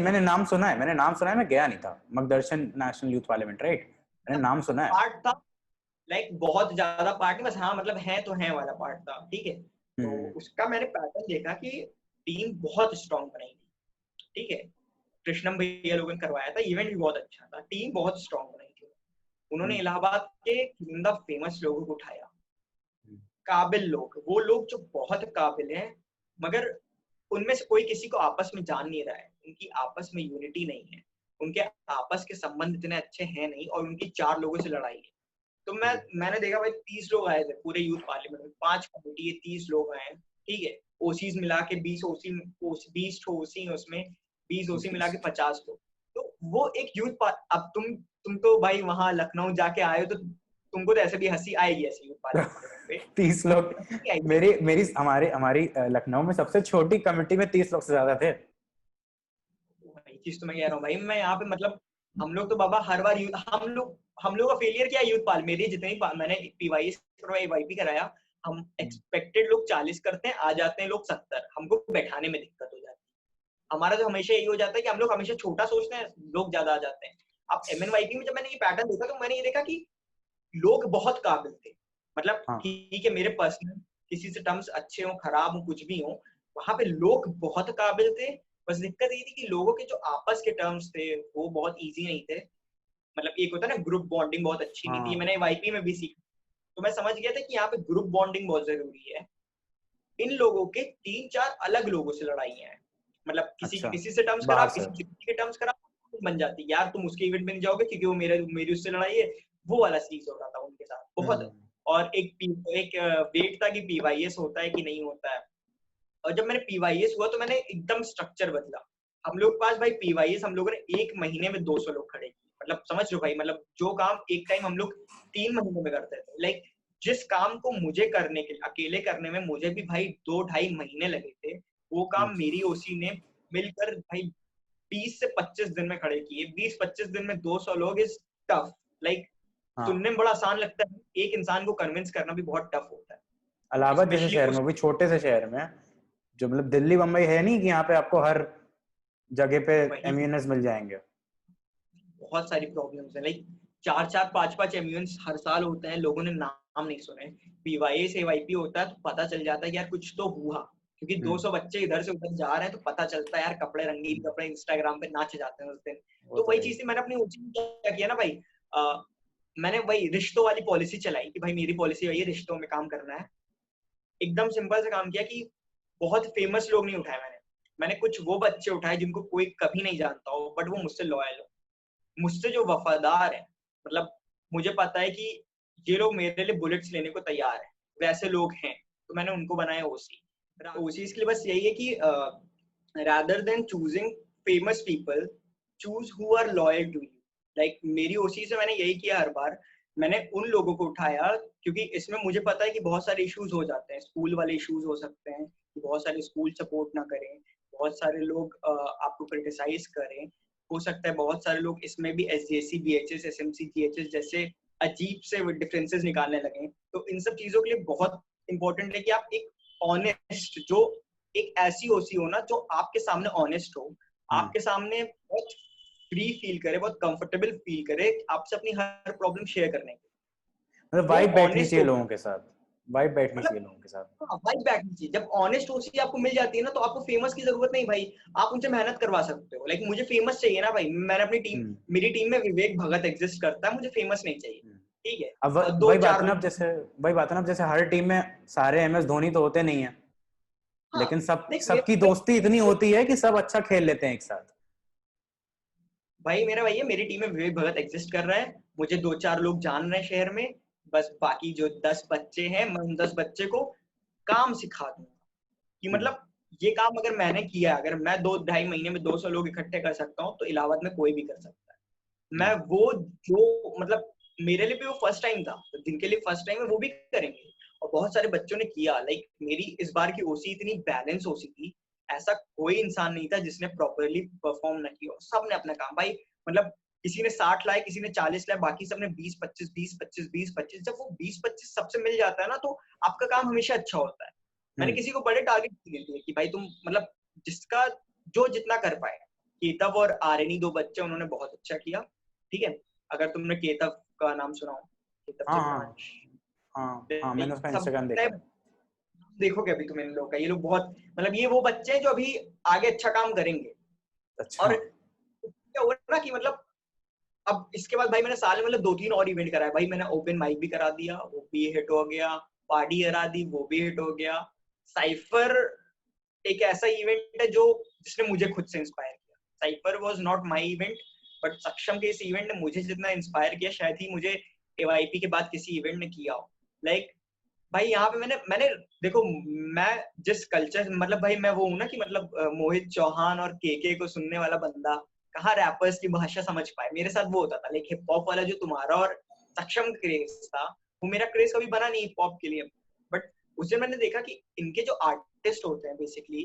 मैंने नाम सुना है, मैं गया नहीं था। मगदर्शन नेशनल यूथ पार्लियामेंट, राइट? मैंने नाम सुना है। पार्ट था, लाइक बहुत ज्यादा पार्ट नहीं, बस हाँ मतलब है तो है वाला पार्ट था, ठीक है। तो उसका मैंने पैटर्न देखा कि टीम बहुत स्ट्रांग बनाई थी, ठीक है। कृष्णम भैया लोगों ने करवाया था, इवेंट भी बहुत अच्छा था, टीम बहुत स्ट्रांग बनाई थी। उन्होंने इलाहाबाद के चुनिंदा फेमस लोगों को उठाया, काबिल लोग, वो लोग जो बहुत काबिल हैं, मगर उनमें से कोई किसी को आपस में जान नहीं रहा है, उनकी आपस में यूनिटी नहीं है, उनके आपस के संबंध इतने अच्छे हैं नहीं, और उनकी 4 लोगों से लड़ाई है। तो मैंने देखा भाई 30 लोग आए थे पूरे यूथ पार्लियामेंट में, 5 कमेटी है, 30 लोग आए हैं, ठीक है। ओसीज मिला के 20 ओसी, 20 ओसी है उसमें, 20 ओसी मिला के 50 लोग। तो वो एक यूथ, अब तुम तो भाई वहां लखनऊ जाके आए हो, तो तुमको तो ऐसे भी हंसी आएगी ऐसे यूथ पार्लियामेंट पे। 30 लोग, मेरी हमारी लखनऊ में सबसे छोटी कमेटी में 30 लोग से ज्यादा थे। वही चीज तो मैं कह रहा हूँ भाई, मैं यहाँ पे मतलब हम लोग तो बाबा हर बार हम लोग का फेलियर क्या है यूथ पाल, मेरी जितनी मैंने पीवाईएस वाईपी कराया, हम एक्सपेक्टेड लोग 40 करते हैं, आ जाते हैं लोग 70, हमको बैठाने में दिक्कत हो जाती है। हमारा तो हमेशा यही हो जाता है कि हम लोग हमेशा छोटा सोचते हैं, लोग ज्यादा आ जाते हैं। अब एमएनवाईपी में जब मैंने ये पैटर्न देखा, तो मैंने ये देखा कि लोग बहुत काबिल थे, मतलब ठीक है, मेरे पर्सनल किसी से टर्म्स अच्छे हो खराब हो कुछ भी हो, वहां पे लोग बहुत काबिल थे। बस दिक्कत ये थी कि लोगों के जो आपस के टर्म्स थे वो बहुत इजी नहीं थे, मतलब एक होता है ना ग्रुप बॉन्डिंग बहुत अच्छी नहीं थी, मैंने वाईपी में भी सीखा। तो मैं समझ गया था कि यहाँ पे ग्रुप बॉन्डिंग बहुत जरूरी है। इन लोगों के 3-4 अलग लोगों से लड़ाई है, मतलब किसी से टर्म्स खराब, किसी के टर्म्स खराब, बन जाती यार तुम उसके इवेंट में नहीं जाओगे क्योंकि वो मेरी उससे लड़ाई है, वो वाला चीज हो रहा था उनके साथ बहुत। और एक वेट था कि पीवाईएस होता है कि नहीं होता है। और जब मैंने पीवाईएस हुआ तो मैंने एकदम स्ट्रक्चर बदला। हम लोग पास भाई पीवाईएस हम लोगों ने 1 महीने में 200 लोग खड़े किए, मतलब समझ लो भाई, मतलब जो काम एक टाइम हम लोग 3 महीने में करते थे, लाइक जिस काम को मुझे करने के अकेले करने में मुझे भी भाई 2-2.5 महीने लगे थे, वो काम मेरी ओसी ने मिलकर भाई 20 से 25 दिन में खड़े किए। 20-25 दिन में 200 लोग इज टफ, लाइक सुनने में बड़ा आसान लगता है, एक इंसान को कन्विंस करना भी बहुत टफ होता है। इलाहाबाद जैसे शहर में, भी छोटे से शहर में, जो मतलब दिल्ली बम्बई है नहीं कि यहाँ पे आपको हर जगह पे एम्यूनेस मिल जाएंगे। बहुत सारी प्रॉब्लम्स है, लाइक 4-4 5-5 एम्यून्स हर साल होते हैं, लोगों ने नाम नहीं सुने। पीवाईएस एवाईपी होता है तो पता चल जाता है कि यार कुछ तो हुआ, क्योंकि 200 बच्चे इधर से उधर जा रहे हैं तो पता चलता है यार, कपड़े रंगीन कपड़े इंस्टाग्राम पे नाचे जाते हैं उस दिन। तो वही चीज थी, मैंने अपनी ओसी में क्या किया ना भाई, मैंने वही रिश्तों वाली पॉलिसी चलाई कि भाई मेरी पॉलिसी वही है, रिश्तों में काम करना है। एकदम सिंपल से काम किया कि बहुत फेमस लोग नहीं उठाए मैंने कुछ वो बच्चे उठाए जिनको कोई कभी नहीं जानता हो, बट वो मुझसे लॉयल हो, मुझसे जो वफादार है, मतलब मुझे पता है कि ये लोग मेरे लिए बुलेट्स लेने को तैयार है, वैसे लोग हैं, तो मैंने उनको बनाया ओसी। ओसी के लिए बस यही है कि rather than choosing famous people, choose who are loyal to you। Like मेरी ओसी से मैंने यही किया हर बार, मैंने उन लोगों को उठाया क्योंकि इसमें मुझे पता है कि बहुत सारे इश्यूज हो जाते हैं, स्कूल वाले इश्यूज हो सकते हैं कि बहुत सारे स्कूल सपोर्ट ना करें, बहुत सारे लोग आपको क्रिटिसाइज करें, हो सकता है बहुत सारे लोग इसमें भी एसजीएससी बीएचएस एसएमसी जीएचएस जैसे अजीब से डिफरेंसेस निकालने लगे। तो इन सब चीजों के लिए बहुत इंपॉर्टेंट है कि आप एक ऑनेस्ट, जो एक ऐसी ओसी हो ना जो आपके सामने ऑनेस्ट हो, आपके सामने बहुत फ्री फील करे, बहुत कंफर्टेबल फील करे आपसे अपनी हर प्रॉब्लम शेयर करने की, मतलब वाइब बैठनी चाहिए लोगों के साथ, वाइब बैठनी चाहिए लोगों के साथ। हाँ, वाइब बैठनी चाहिए। जब ऑनेस्ट ओसी आपको मिल जाती है ना, तो आपको फेमस की जरूरत नहीं भाई, आप उनसे मेहनत करवा सकते हो। लाइक मुझे फेमस चाहिए ना भाई, मैंने अपनी टीम, मेरी टीम में विवेक भगत एग्जिस्ट करता है, मुझे फेमस नहीं चाहिए, ठीक है। अब वही बात है ना, जैसे हर टीम में सारे एमएस धोनी तो होते नहीं है, लेकिन सबकी दोस्ती इतनी होती है कि सब अच्छा खेल लेते हैं एक साथ। भाई मेरा भैया मेरी टीम में विवेक भगत एग्जिस्ट कर रहा है, मुझे 2-4 लोग जान रहे हैं शहर में, बस बाकी जो 10 बच्चे हैं, मैं उन 10 बच्चे को काम सिखा दूंगा कि मतलब ये काम अगर मैंने किया, अगर मैं 2-2.5 महीने में 200 लोग इकट्ठे कर सकता हूँ, तो इलाहाबाद में कोई भी कर सकता है। मैं वो जो मतलब मेरे लिए भी वो फर्स्ट टाइम था, तो जिनके लिए फर्स्ट टाइम है वो भी करेंगे, और बहुत सारे बच्चों ने किया। लाइक मेरी इस बार की ओसी इतनी बैलेंस ओसी थी, ऐसा कोई इंसान नहीं था जिसने प्रॉपरली परफॉर्म न किया, सबने अपना काम भाई, मतलब किसी ने 60 लाए, किसी ने 40 लाए, बाकी सबने 20-25 20-25 20-25। जब वो 20-25 सबसे मिल जाता है ना, तो आपका काम हमेशा अच्छा होता है। मैंने किसी को बड़े टारगेट नहीं दिए कि भाई तुम मतलब जिसका जो जितना कर पाए। केतव और आर्यनी 2 बच्चे उन्होंने बहुत अच्छा किया, ठीक है। अगर तुमने केतव का नाम सुना हो, केतव हाँ चित्रांश, हाँ मैंने उसका सब इंस्टाग्राम देखा है। देखोगे अभी तुम इन लोगों का, ये लोग बहुत मतलब ये वो बच्चे हैं जो अभी आगे अच्छा काम करेंगे। अच्छा। और क्या हुआ ना कि मतलब अब इसके बाद भाई मैंने साल में मतलब 2-3 और इवेंट कराया भाई। मैंने ओपन माइक भी करा दिया, वो भी हिट हो गया। पार्टी करा दी, वो भी हिट हो गया। साइफर एक ऐसा इवेंट है जो जिसने मुझे खुद से इंस्पायर किया। Cipher was not my event, but सक्षम के इस इवेंट ने मुझे जितना इंस्पायर किया शायद ही मुझे एवाईपी के बाद किसी इवेंट ने किया हो। लाइक भाई यहाँ पे मैंने देखो, मैं जिस कल्चर मतलब भाई मैं वो हूँ ना कि मतलब मोहित चौहान और केके को सुनने वाला बंदा कहाँ रैपर्स की भाषा समझ पाए। मेरे साथ वो होता था। लाइक हिप हॉप वाला जो तुम्हारा और सक्षम क्रेज था, वो मेरा क्रेज कभी बना नहीं हिप हॉप के लिए। बट उससे मैंने देखा कि इनके जो आर्टिस्ट होते हैं बेसिकली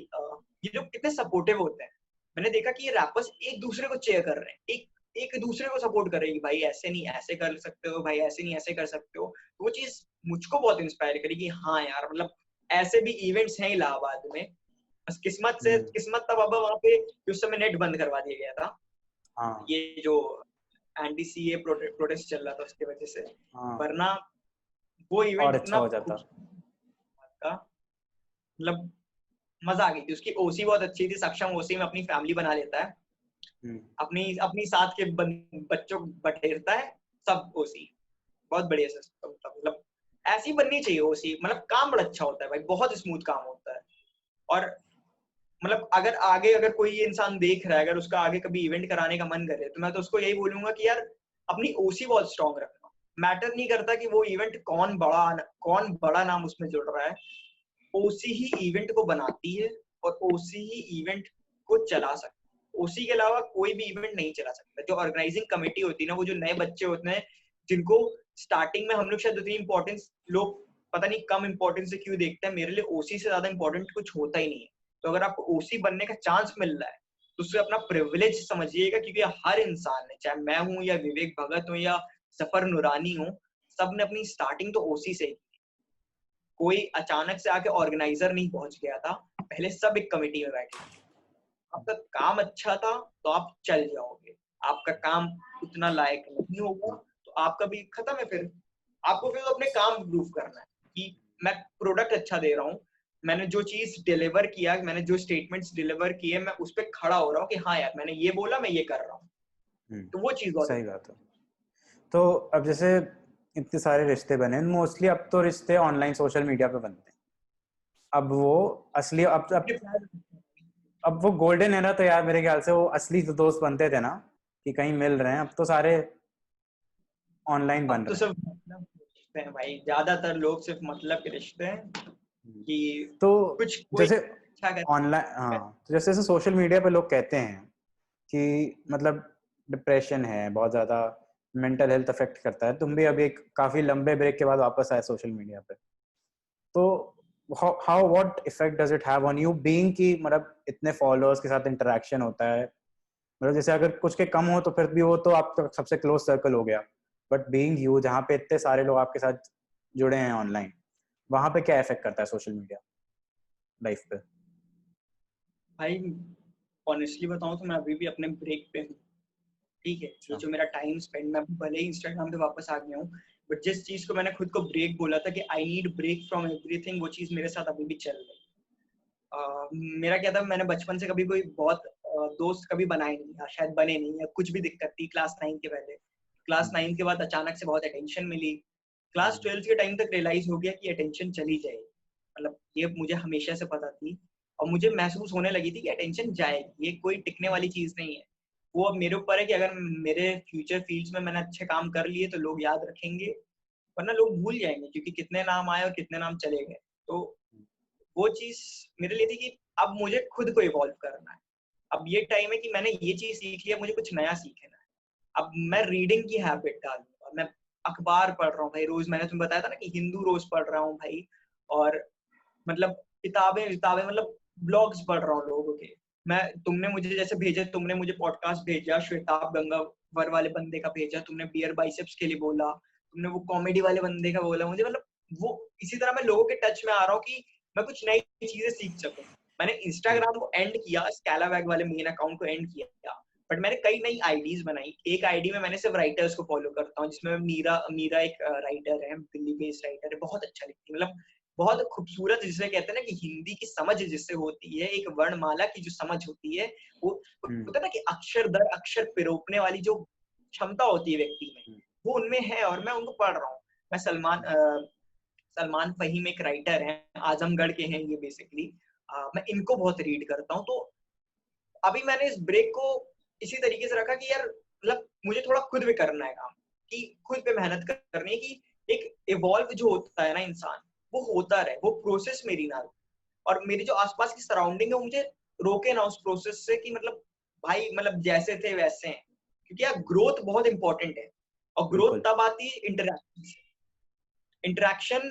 ये लोग कितने सपोर्टिव होते हैं। मैंने देखा कि ये रैपर्स एक दूसरे को चेयर कर रहे हैं, एक दूसरे को सपोर्ट कर रहे हैं कि भाई ऐसे नहीं ऐसे कर सकते हो, भाई ऐसे नहीं ऐसे कर सकते हो। तो वो चीज मुझको बहुत इंस्पायर करी कि हाँ यार मतलब ऐसे भी इवेंट्स हैं इलाहाबाद में। बस किस्मत तब अब वहां पे उस समय नेट बंद करवा दिया गया था। हाँ ये जो एंटी सीए प्रोटेस्ट चल रहा था उसकी वजह से, हाँ वरना वो और इवेंट अच्छा इतना हो जाता। था मतलब मजा आ गई थी। उसकी ओसी बहुत अच्छी थी। सक्षम ओसी में अपनी फैमिली बना लेता है, अपनी अपनी साथ के बच्चों को बटेरता है सब। ओसी बहुत बढ़िया सिस्टम था। मतलब ऐसी बननी चाहिए ओसी। मतलब काम बड़ा अच्छा होता है भाई, बहुत स्मूथ काम होता है। और मतलब अगर कोई इंसान देख रहा है, अगर उसका आगे कभी इवेंट कराने का मन करे, तो मैं तो उसको यही बोलूंगा कि यार अपनी ओसी बहुत स्ट्रांग रखना। मैटर नहीं करता कि वो इवेंट कौन बड़ा नाम उसमें जुड़ रहा है। ओसी ही इवेंट को बनाती है और ओसी ही इवेंट को चला सकता है। ओसी के अलावा कोई भी इवेंट नहीं चला सकता। जो ऑर्गेनाइजिंग कमेटी होती है ना, वो जो नए बच्चे होते हैं जिनको स्टार्टिंग में हम लोग शायद उतनी इंपॉर्टेंस लोग पता नहीं कम इंपॉर्टेंस से क्यों देखते हैं। मेरे लिए ओसी से ज्यादा इंपॉर्टेंट कुछ होता ही नहीं है। तो अगर आपको ओसी बनने का चांस मिल रहा है तो उससे अपना प्रिविलेज समझिएगा, क्योंकि हर इंसान ने, चाहे मैं हूं या विवेक भगत हूं या जफर नुरानी हूं, सबने अपनी स्टार्टिंग तो ओसी से ही। कोई अचानक से आके ऑर्गेनाइजर नहीं पहुंच गया था, पहले सब एक कमेटी में बैठे। आपका काम अच्छा था तो आप चल जाओगे, आपका काम उतना लायक नहीं होगा तो आपका भी खत्म है। फिर आपको फिर अपने काम प्रूव करना है कि मैं प्रोडक्ट अच्छा दे रहा हूँ, मैंने जो चीज डिलीवर किया, मैंने जो स्टेटमेंट्स डिलीवर किए, मैं उस पर खड़ा हो रहा हूँ कि हाँ यार मैंने ये बोला, मैं ये कर रहा हूँ। तो वो चीज बहुत सही बात है। तो अब जैसे इतने सारे रिश्ते बने, मोस्टली अब तो रिश्ते ऑनलाइन सोशल मीडिया पे बनते हैं। अब वो असली अब वो गोल्डन एरा तो यार मेरे ख्याल से वो असली जो दोस्त बनते थे ना कि कहीं मिल रहे हैं, अब तो सारे ऑनलाइन बन अब तो रहे हैं। सब मतलब रिश्ते हैं भाई, ज्यादातर लोग सिर्फ मतलब के रिश्ते हैं कि तो कुछ कोई जैसे अच्छा कर। ऑनलाइन, हाँ, तो जैसे सोशल मीडिया पे लोग कहते हैं कि मतलब डिप्रेशन है बहुत ज्यादा, मेंटल हेल्थ अफेक्ट करता है। तुम भी अभी एक काफी लंबे ब्रेक के बाद वापस आए सोशल मीडिया पे, तो how what effect does it have on you being कि मतलब इतने फॉलोअर्स के साथ इंटरेक्शन होता है। मतलब जैसे अगर कुछ के कम हो तो फिर भी वो तो आपका सबसे क्लोज सर्कल हो गया, बट बीइंग यू जहाँ पे इतने सारे लोग आपके साथ जुड़े हैं ऑनलाइन, वहां पे क्या इफेक्ट करता है सोशल मीडिया लाइफ पे? भाई ऑनेस्टली बताऊं तो मैं अभी भी अपने ब्रेक पे हूँ, ठीक है। ये अच्छा। जो मेरा टाइम स्पेंड, मैं भले ही इंस्टाग्राम पे वापस आ गया हूँ, बट जिस चीज को मैंने खुद को ब्रेक बोला था कि I need break from everything, वो चीज मेरे साथ अभी भी चल रही है। मेरा क्या था, मैंने बचपन से कभी कोई बहुत दोस्त कभी बनाए नहीं, या शायद बने नहीं, या कुछ भी दिक्कत थी क्लास 9 के पहले। क्लास 9 के बाद अचानक से बहुत अटेंशन मिली। क्लास 12 के टाइम तक रियलाइज हो गया कि अटेंशन चली जाएगी। मतलब ये मुझे हमेशा से पता थी और मुझे महसूस होने लगी थी कि अटेंशन जाएगी, ये कोई टिकने वाली चीज नहीं है। वो अब मेरे ऊपर है कि अगर मेरे फ्यूचर फील्ड्स में मैंने अच्छे काम कर लिए तो लोग याद रखेंगे, वरना लोग भूल जाएंगे, क्योंकि कितने नाम आए और कितने नाम चले गए। तो वो चीज मेरे लिए थी कि अब मुझे खुद को इवॉल्व करना है। अब ये टाइम है कि मैंने ये चीज सीख लिया, मुझे कुछ नया सीखना है। अब मैं रीडिंग की हैबिट डालूंगा, मैं अखबार पढ़ रहा हूँ भाई रोज। मैंने तुम्हें बताया था ना कि हिंदू रोज पढ़ रहा हूँ भाई। और मतलब किताबें किताबें मतलब ब्लॉग्स पढ़ रहा हूँ लोगों के। मैं तुमने मुझे जैसे भेजे, तुमने मुझे पॉडकास्ट भेजा, श्वेताब गंगावर वाले बंदे का भेजा, तुमने बियर बाइसेप्स के लिए बोला, तुमने वो कॉमेडी वाले बंदे का बोला मुझे। मतलब वो इसी तरह मैं लोगों के टच में आ रहा हूँ कि मैं कुछ नई चीजें सीख सकूं। मैंने इंस्टाग्राम को एंड किया, स्कैलाबैग वाले मेन अकाउंट को एंड किया, बट मैंने कई नई आईडीज बनाई। एक आईडी में मैंने सिर्फ राइटर्स को फॉलो करता हूँ, जिसमें मीरा एक राइटर है, दिल्ली बेस्ड राइटर है, बहुत अच्छा लिखती है, मतलब बहुत खूबसूरत, जिसे कहते हैं ना कि हिंदी की समझ जिससे होती है, एक वर्णमाला की जो समझ होती है, वो होता है ना कि अक्षर दर अक्षर पिरोपने वाली जो क्षमता होती है व्यक्ति में, वो उनमें है, और मैं उनको पढ़ रहा हूँ। मैं सलमान फहीम एक राइटर हैं, आजमगढ़ के हैं ये बेसिकली, मैं इनको बहुत रीड करता हूँ। तो अभी मैंने इस ब्रेक को इसी तरीके से रखा कि यार मतलब मुझे थोड़ा खुद पे करना है काम, कि खुद पे मेहनत करनी है, कि एक इवॉल्व जो होता है ना इंसान, वो होता रहे, वो प्रोसेस मेरी ना रुके, और मेरी जो आसपास की सराउंडिंग है वो मुझे रोके ना उस प्रोसेस से, कि मतलब भाई मतलब जैसे थे वैसे हैं, क्योंकि यार ग्रोथ बहुत इंपॉर्टेंट है, और ग्रोथ तब आती है इंटरेक्शन।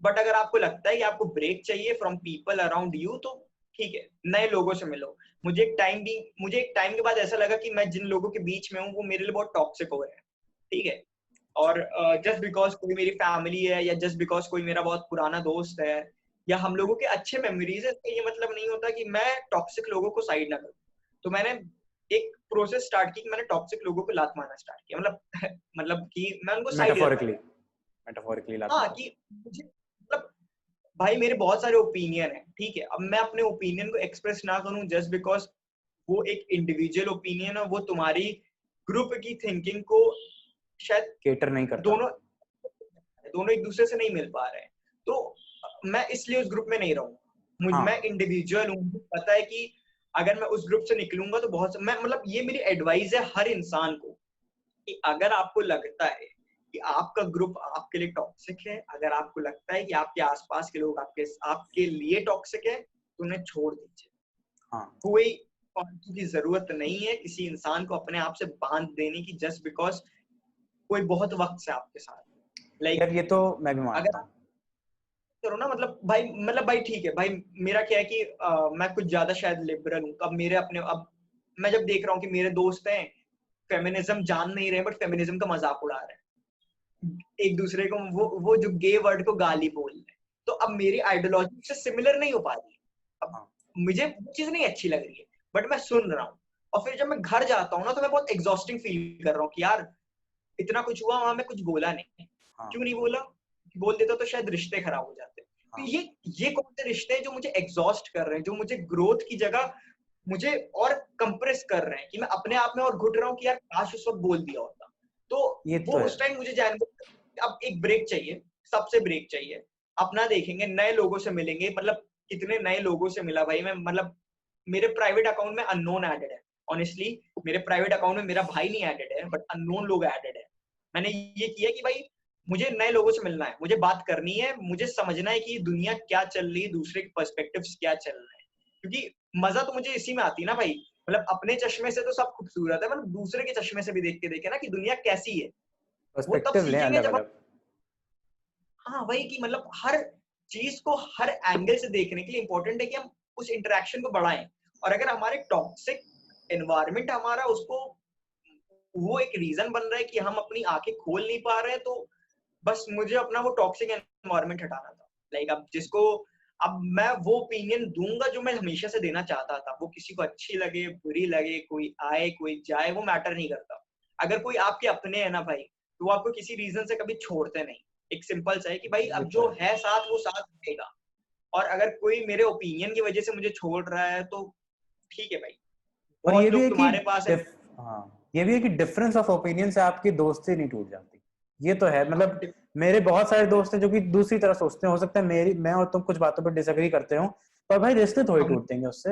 बट अगर आपको लगता है कि आपको ब्रेक चाहिए फ्रॉम पीपल अराउंड यू, तो ठीक है, नए लोगों से मिलो। मुझे एक टाइम के बाद ऐसा लगा कि मैं जिन लोगों के बीच में हूँ वो मेरे लिए बहुत टॉक्सिक हो रहे हैं, ठीक है, और जस्ट बिकॉज कोई मेरी फैमिली है, या जस्ट बिकॉज कोई मेरा बहुत पुराना दोस्त है, या हम लोगों के अच्छे मेमोरीज है, ये मतलब नहीं होता कि मैं टॉक्सिक लोगों को साइड ना करूं। तो मैंने एक प्रोसेस स्टार्ट की कि मैंने टॉक्सिक लोगों को लात मारना स्टार्ट किया, मतलब कि मैं उनको साइड मेटाफोरिकली लात हाँ, कि मुझे मतलब भाई मेरे बहुत सारे ओपिनियन है, ठीक है, अब मैं अपने ओपिनियन को एक्सप्रेस ना करूं जस्ट बिकॉज वो एक इंडिविजुअल ओपिनियन है, वो तुम्हारी ग्रुप की थिंकिंग को शायद केटर नहीं करता, दोनों एक दूसरे से नहीं मिल पा रहे हैं, तो मैं इसलिए उस ग्रुप में नहीं रहूंगा। मैं इंडिविजुअल हूँ, मुझे पता है कि अगर मैं उस ग्रुप से निकलूंगा तो मैं मतलब ये मेरी एडवाइस है हर इंसान को, कि अगर आपको लगता है कि आपका ग्रुप आपके लिए टॉक्सिक है, अगर आपको लगता है कि आपके आसपास के लोग आपके लिए टॉक्सिक है, तो उन्हें छोड़ दीजिए। कोई फालतू की जरूरत नहीं है किसी इंसान को अपने आप से बांध देने की, जस्ट बिकॉज कोई बहुत वक्त से आपके साथ, यार ये तो मैं भी मानता हूँ। करो ना, मतलब भाई ठीक है भाई, मेरा क्या है कि मैं कुछ ज्यादा शायद लिबरल हूँ। अब मैं जब देख रहा हूँ कि मेरे दोस्त हैं फेमिनिज्म जान नहीं रहे, बट फेमिनिज्म का मजाक उड़ा रहे हैं, एक दूसरे को वो जो गे वर्ड को गाली बोल रहे हैं, तो अब मेरी आइडियोलॉजी से सिमिलर नहीं हो पा रही है, अब मुझे वो चीज नहीं अच्छी लग रही है, बट मैं सुन रहा हूँ। और फिर जब मैं घर जाता हूँ ना, तो मैं बहुत एग्जॉस्टिंग फील कर रहा हूँ कि यार इतना कुछ हुआ, वहां मैं कुछ बोला नहीं, क्यों नहीं बोला, बोल देता तो शायद रिश्ते खराब हो जाते। तो ये कौन से रिश्ते हैं जो मुझे एग्जॉस्ट कर रहे हैं, जो मुझे ग्रोथ की जगह मुझे और कंप्रेस कर रहे हैं, कि मैं अपने आप में और घुट रहा हूँ कि यार काश उस वक्त बोल दिया होता। तो वो उस टाइम मुझे जान, अब एक ब्रेक चाहिए, सबसे ब्रेक चाहिए, अपना देखेंगे, नए लोगों से मिलेंगे। मतलब कितने नए लोगों से मिला भाई मैं, मतलब मेरे प्राइवेट अकाउंट में अननोन एडेड है, ऑनेस्टली मेरे प्राइवेट अकाउंट में मेरा भाई नहीं एडेड है, बट अननोन लोग एडेड है। मैंने ये किया कि भाई मुझे नए लोगों से मिलना है, मुझे बात करनी है, मुझे समझना है कि दुनिया क्या चल रही है, दूसरे के पर्सपेक्टिव्स क्या चल रहे हैं, क्योंकि मजा तो मुझे इसी में आती है ना भाई। मतलब अपने चश्मे से तो सब खूबसूरत है, मतलब दूसरे के चश्मे से भी देख के देखे ना कि दुनिया कैसी है, वो तब सीखेंगे जब हाँ वही, कि मतलब हर चीज को हर एंगल से देखने के लिए इंपॉर्टेंट है कि हम उस इंटरेक्शन को बढ़ाएं। और अगर हमारे टॉक्सिक एनवायरनमेंट हमारा उसको वो एक रीजन बन रहा है कि हम अपनी आंखें खोल नहीं पा रहे हैं, तो बस मुझे अपना वो टॉक्सिक एनवायरनमेंट हटाना था। लाइक अब मैं वो ओपिनियन दूंगा जो मैं हमेशा से देना चाहता था, वो किसी को अच्छी लगे बुरी लगे, कोई आए कोई जाए, वो मैटर नहीं करता। अगर कोई आपके अपने है ना भाई, तो वो आपको किसी रीजन से कभी छोड़ते नहीं। एक सिंपल सा है कि भाई अब जो है साथ वो साथ रहेगा, और अगर कोई मेरे ओपिनियन की वजह से मुझे छोड़ रहा है तो ठीक है भाई, और ये भी है तुम्हारे पास है। ये भी है कि डिफरेंस ऑफ ओपिनियन से आपकी दोस्ती नहीं टूट जाती, ये तो है। मतलब मेरे बहुत सारे दोस्त हैं जो कि दूसरी तरह सोचते हैं, हो सकता है मैं और तुम कुछ बातों पर डिसएग्री करते हो, पर भाई रिश्ते थोड़ी टूट देंगे उससे।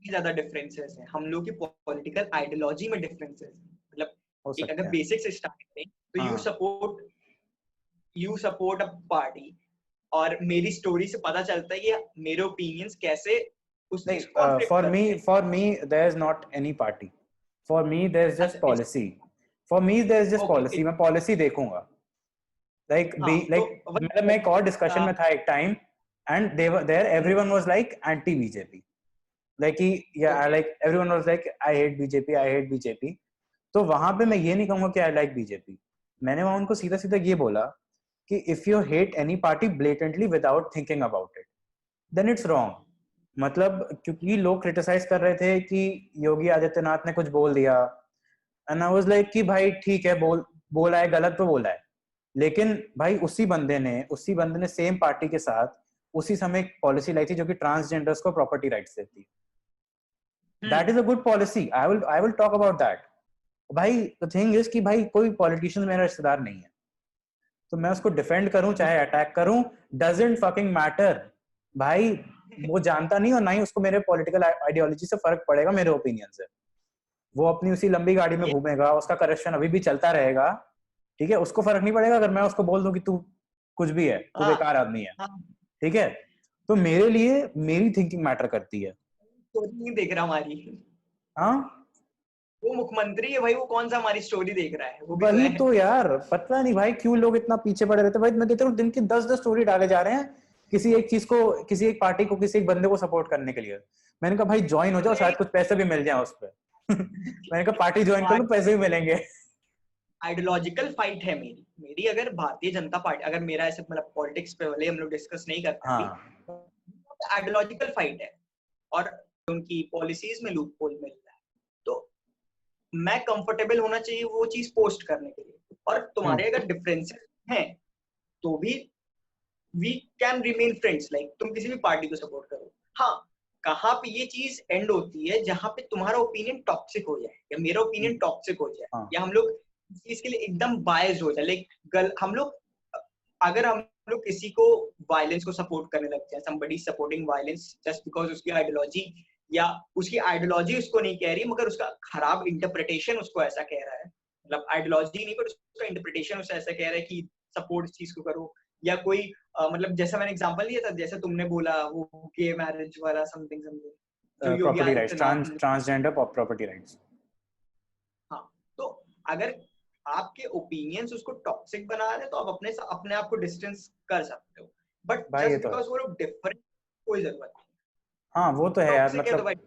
ज्यादा डिफरेंसेस हैं हम लोग की पॉलिटिकल आइडियोलॉजी में, डिफरेंसेस मतलब एक अगर बेसिक से स्टार्ट करें तो यू सपोर्ट अ पार्टी, और मेरी स्टोरी से पता चलता है कि मेरे ओपिनियंस कैसे उस चीज को for me there is not any party, for me there is just policy, मैं पॉलिसी देखूंगा। मतलब मैं एक और डिस्कशन में था एक time, and everyone was like anti BJP, everyone was like I hate BJP। तो वहां पे मैं ये नहीं कहूंगा कि I like BJP, मैंने वहां उनको सीधा सीधा ये बोला कि if you hate any party blatantly without thinking about it, then it's wrong. मतलब क्योंकि लोग क्रिटिसाइज कर रहे थे कि योगी आदित्यनाथ ने कुछ बोल दिया, एंड आई वाज लाइक कि भाई ठीक है, बोला है, गलत तो बोला है, लेकिन भाई उसी बंदे ने सेम पार्टी के साथ उसी समय एक पॉलिसी लाई थी जो कि ट्रांसजेंडर्स को प्रॉपर्टी राइट्स देती है। That is a good policy, I will talk about that. भाई द थिंग इज कि भाई कोई पॉलिटिशियन मेरा रिश्तेदार नहीं है, तो मैं उसको डिफेंड करूं चाहे अटैक करूं, डजंट फकिंग मैटर भाई। वो जानता नहीं और ना ही उसको मेरे पॉलिटिकल आइडियोलॉजी से फर्क पड़ेगा, मेरे ओपिनियन से। वो अपनी उसी लंबी गाड़ी में ये घूमेगा, उसका करप्शन अभी भी चलता रहेगा, ठीक है, उसको फर्क नहीं पड़ेगा अगर मैं उसको बोल दूं कि तू कुछ भी है, तू हाँ बेकार आदमी है, हाँ, ठीक है। तो मेरे लिए मेरी थिंकिंग मैटर करती है। स्टोरी नहीं देख रहा हमारी। हाँ वो मुख्यमंत्री है भाई, वो कौन सा हमारी स्टोरी देख रहा है, वो भी तो वही है। तो यार, पता नहीं भाई क्यों लोग इतना पीछे पड़े रहते हैं। भाई मैं कहता हूँ दिन की 10-10 स्टोरी डाले जा रहे हैं किसी एक चीज को, किसी एक पार्टी को, किसी एक बंदे को सपोर्ट करने के लिए। मैंने कहा भाई ज्वाइन हो जाओ, शायद कुछ पैसे भी मिल जाए उस पर। मैंने कहा पार्टी ज्वाइन कर लो, पैसे भी मिलेंगे। आइडियोलॉजिकल फाइट है मेरी मेरी अगर भारतीय जनता पार्टी, अगर मेरा ऐसे मतलब पॉलिटिक्स पे वाले हम लोग डिस्कस नहीं करते अभी, हाँ आइडियोलॉजिकल फाइट है और उनकी पॉलिसीज में लूप होल मिल रहा है, तो मैं कंफर्टेबल होना चाहिए वो चीज पोस्ट करने के लिए। और तुम्हारे अगर डिफरेंसेस हैं तो भी we can remain friends, like तुम किसी भी पार्टी को सपोर्ट करो। हाँ, कहाँ पे ये चीज एंड होती है जहां पे तुम्हारा ओपिनियन टॉक्सिक हो जाए या मेरा ओपिनियन टॉक्सिक हो जाए, हाँ या हम लोग इस चीज के लिए एकदम बायस्ड हो जाए, लाइक हम लोग, अगर हम लोग किसी को वायलेंस को सपोर्ट करने लगते हैं, somebody supporting violence just because उसकी आइडियोलॉजी, या उसकी आइडियोलॉजी उसको नहीं कह रही मगर उसका खराब इंटरप्रिटेशन उसको ऐसा कह रहा है, मतलब आइडियोलॉजी नहीं पर उसका इंटरप्रिटेशन उसे ऐसा कह रहा है कि सपोर्ट इस चीज को करो, या कोई मतलब जैसा मैंने एग्जांपल दिया था, जैसे तुमने बोला वो गे मैरिज वाला समथिंग समथिंग जो योगी प्रॉपर्टी राइट्स, आदित्यनाथ ने, ट्रांसजेंडर प्रॉपर्टी राइट्स। हाँ, तो अगर आपके ओपिनियंस उसको टॉक्सिक बना रहे हैं तो आप अपने आप को डिस्टेंस कर सकते हो, बट भाई ये जस्ट तो है। बिकॉज वो लोग डिफरेंट, कोई जरूरत नहीं। हाँ वो तो है यार, टॉक्सिक है तो मतलब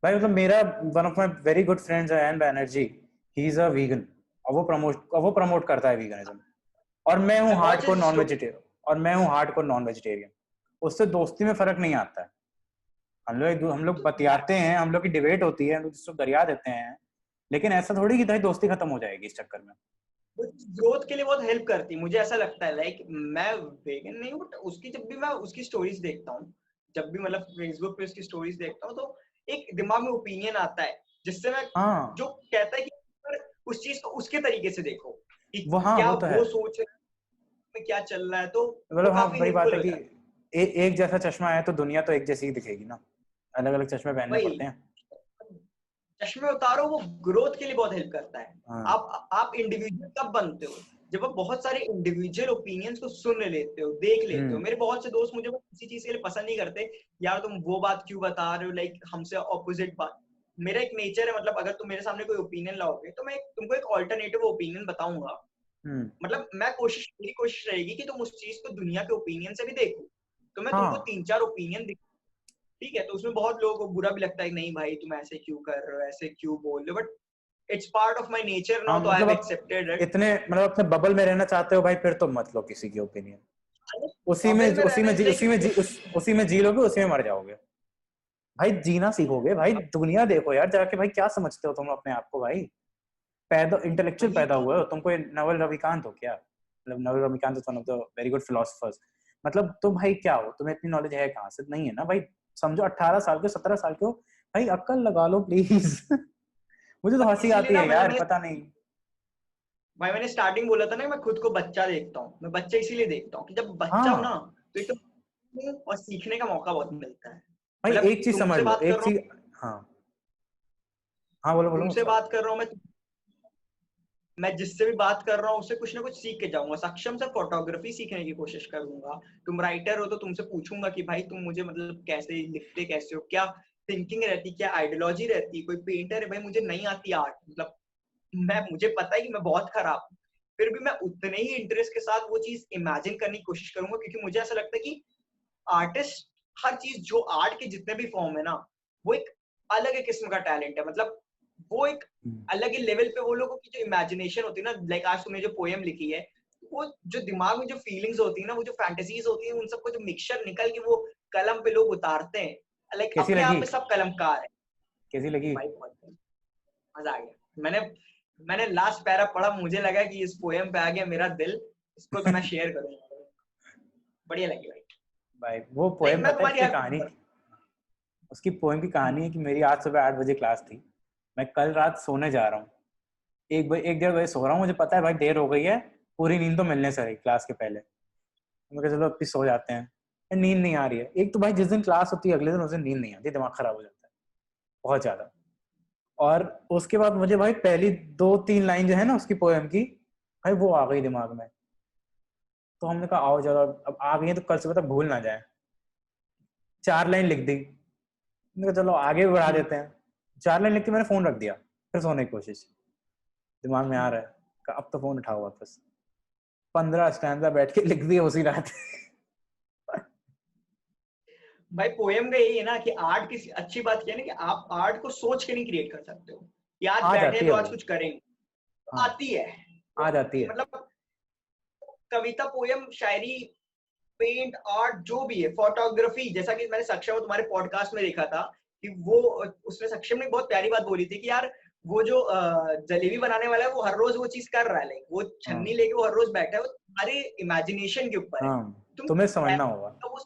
भाई मतलब मेरा one of my very good friends है N Banerjee, he is a vegan, और वो प्रमोट करता है वीगनिज्म, और मैं हूँ I watch hardcore his non story. Vegetarian, और मैं हूँ हार्डकोर नॉन वेजिटेरियन। उससे दोस्ती में फर्क नहीं आता है। हम लोग बतियाते हैं, हम लोग की डिबेट होती है, हम लोग जिसको दरिया देते हैं, लेकिन ऐसा थोड़ी कि भाई दोस्ती खत्म हो जाएगी इस चक्कर में। ग्रोथ के लिए बहुत हेल्प करती है, मुझे ऐसा लगता है। लाइक मैं वेगन नहीं हूँ बट उसकी जब भी मैं उसकी स्टोरीज देखता हूँ, जब भी मतलब फेसबुक पे उसकी स्टोरीज देखता हूँ, तो एक दिमाग में ओपिनियन आता है जिससे मैं, हाँ जो कहता है कि उस चीज को उसके तरीके से देखो कि वो, हाँ क्या वो तो है। वो सोच रहा है में क्या चल रहा है, तो वो मतलब हाँ काफी वही बात हेल्पफुल है हो कि जाता है। एक जैसा चश्मा है तो दुनिया तो एक जैसी ही दिखेगी ना, अलग अलग चश्मे पहनने वही पड़ते हैं। चश्मे उतारो, वो ग्रोथ के लिए बहुत हेल्प करता है। हाँ आप इंडिविजुअल कब बनते हो, जब आप बहुत सारे इंडिविजुअल ओपिनियंस को सुन लेते हो, देख लेते हो। हम्म मेरे बहुत से दोस्त मुझे किसी चीज के लिए पसंद नहीं करते, यार तुम वो बात क्यों बता रहे हो, लाइक हमसे ऑपोजिट बात। मेरा एक नेचर है, मतलब अगर तुम मेरे सामने कोई ओपिनियन लाओगे तो मैं तुमको एक ऑल्टरनेटिव ओपिनियन बताऊंगा। हम्म मतलब मेरी कोशिश रहेगी कि तुम उस चीज को दुनिया के ओपिनियन से भी देखो, तो मैं तुमको हाँ 3-4 ओपिनियन, ठीक है, तो उसमें बहुत लोगों को बुरा भी लगता है कि नहीं भाई तुम ऐसे क्यों कर रहे हो, ऐसे क्यों बोल रहे हो, but it's part of my nature हाँ नाउ, तो आई मतलब हैव आप एक्सेप्टेड इट। इतने मतलब अपने बबल में रहना चाहते हो भाई, फिर तो मत लो किसी की ओपिनियन। बबल में रहना इज लाइक, उसी में जी लोगे, उसी में मर जाओगे। भाई जीना सीखोगे भाई, दुनिया देखो यार जाके, भाई क्या समझते हो तुम अपने आप को भाई? पैदा इंटेलेक्चुअल वही पैदा तो, हुए हो तुम, कोई नवल रविकांत हो क्या? मतलब Naval Ravikant is one of the very good philosophers. मतलब तुम भाई क्या हो, तुम्हें इतनी नॉलेज है कहाँ से? नहीं है ना भाई। समझो 18 साल के 17 साल के हो भाई, अक्ल लगा लो प्लीज। मुझे तो बट हंसी इसीलिए आती ना है मतलब यार, मैं, पता नहीं। भाई मैंने स्टार्टिंग बोला था ना, मैं खुद को बच्चा देखता हूँ, मैं बच्चा इसीलिए देखता हूँ कि जब बच्चा हूँ ना हाँ तो एक तो और सीखने का मौका बहुत मिलता है। भाई मतलब एक चीज समझ तुमसे लो, बात कर एक रहा हूँ, चीज। हाँ हाँ बोलो बोलो, तुमसे सॉरी। बात कर रहा हूँ मैं जिससे भी बात कर रहा हूँ उससे कुछ ना कुछ सीख के जाऊंगा। सक्षम से फोटोग्राफी सीखने की कोशिश करूंगा, तुम राइटर हो तो तुमसे पूछूंगा कि भाई तुम मुझे मतलब कैसे लिखते, कैसे हो, क्या थिंकिंग रहती, क्या आइडियोलॉजी रहती। कोई पेंटर है भाई, मुझे नहीं आती आर्ट, मतलब मुझे पता है कि मैं बहुत खराब हूँ, फिर भी मैं उतने ही इंटरेस्ट के साथ वो चीज इमेजिन करने की कोशिश करूंगा, क्योंकि मुझे ऐसा लगता है कि आर्टिस्ट, हर चीज जो आर्ट के जितने भी फॉर्म है ना, वो एक अलग ही किस्म का टैलेंट है। मतलब वो एक अलग ही लेवल पे वो लोगों की जो इमेजिनेशन होती है ना, लाइक आज तुमने जो पोएम लिखी है, वो जो दिमाग में जो फीलिंग्स होती है ना, वो जो फैंटेसीज होती है, उन सबको जो मिक्सचर निकल के वो कलम पे लोग उतारते हैं, लाइक कैसी अपने आप लगी? में सब कलमकार है। कैसी लगी? भाई बहुत मजा आ गया। मैंने लास्ट पैरा पढ़ा, मुझे लगा कि इस पोएम पे आ गया मेरा दिल, इसको तो मैं शेयर करूंगा। बढ़िया लगी भाई। भाई वो लाइक पोएम मैं पता है तुम्हारी उसकी हेल्प कहानी? करूंगा। उसकी पोएम की कहानी है कि मेरी आज सुबह 8 बजे क्लास थी, मैं कल रात सोने जा रहा हूँ, 1-1:30 बजे सो रहा हूँ, मुझे पता है भाई देर हो गई है, पूरी नींद तो मिलने से रही क्लास के पहले, मैं कहा चलो अब भी सो जाते हैं, नींद नहीं आ रही है। एक तो भाई जिस दिन क्लास होती है अगले दिन उस दिन नींद नहीं आती, दिमाग खराब हो जाता है बहुत ज्यादा। और उसके बाद मुझे भाई पहली 2-3 लाइन जो है ना उसकी पोएम की, भाई वो आ गई दिमाग में, तो हमने कहा आओ चलो अब आ गई है तो कल सुबह तक भूल ना जाए। 4 लाइन लिख दी, मैंने कहा चलो आगे भी बढ़ा देते हैं। 4 लाइन लिख के मैंने फोन रख दिया, फिर सोने की कोशिश, दिमाग में आ रहा है, कहा अब तो फोन उठाओ वापस। 15 स्टैंजा बैठ के लिख दिए उसी रात। भाई पोएम का यही है ना कि आर्ट की अच्छी बात क्या है ना कि आप आर्ट को सोच के नहीं क्रिएट कर सकते हो कि आज आ बैठे जाती हैं है तो आज वो, कुछ करेंगे, हाँ आती है। आ जाती है। मतलब कविता, पोएम, शायरी, पेंट, आर्ट, जो भी है, फोटोग्राफी, जैसा कि मैंने सक्षम तुम्हारे पॉडकास्ट में देखा था कि वो उसने सक्षम ने बहुत प्यारी बात बोली थी कि यार वो जो जलेबी बनाने वाला है वो हर रोज वो चीज कर रहा है, लाइक वो हाँ छन्नी लेके वो हर रोज बैठा है, वो तुम्हारे इमेजिनेशन के ऊपर है, हाँ, तुम तुम्हें समझना होगा। कैसे वो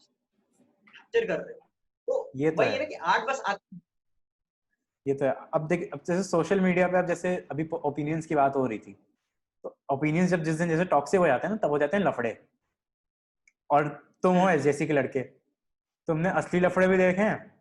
कैप्चर कर रहे हो। तो ये तो वही है, है ना कि आर्ट बस ये तो है। अब देख, अब जैसे सोशल मीडिया पे अब जैसे अभी ओपिनियंस की बात हो रही थी, तो ओपिनियंस जब जिस दिन जैसे टॉक्सिक हो जाते हैं ना तब हो जाते हैं लफड़े। और तुम हो जैसी के लड़के, तुमने असली लफड़े भी देखे हैं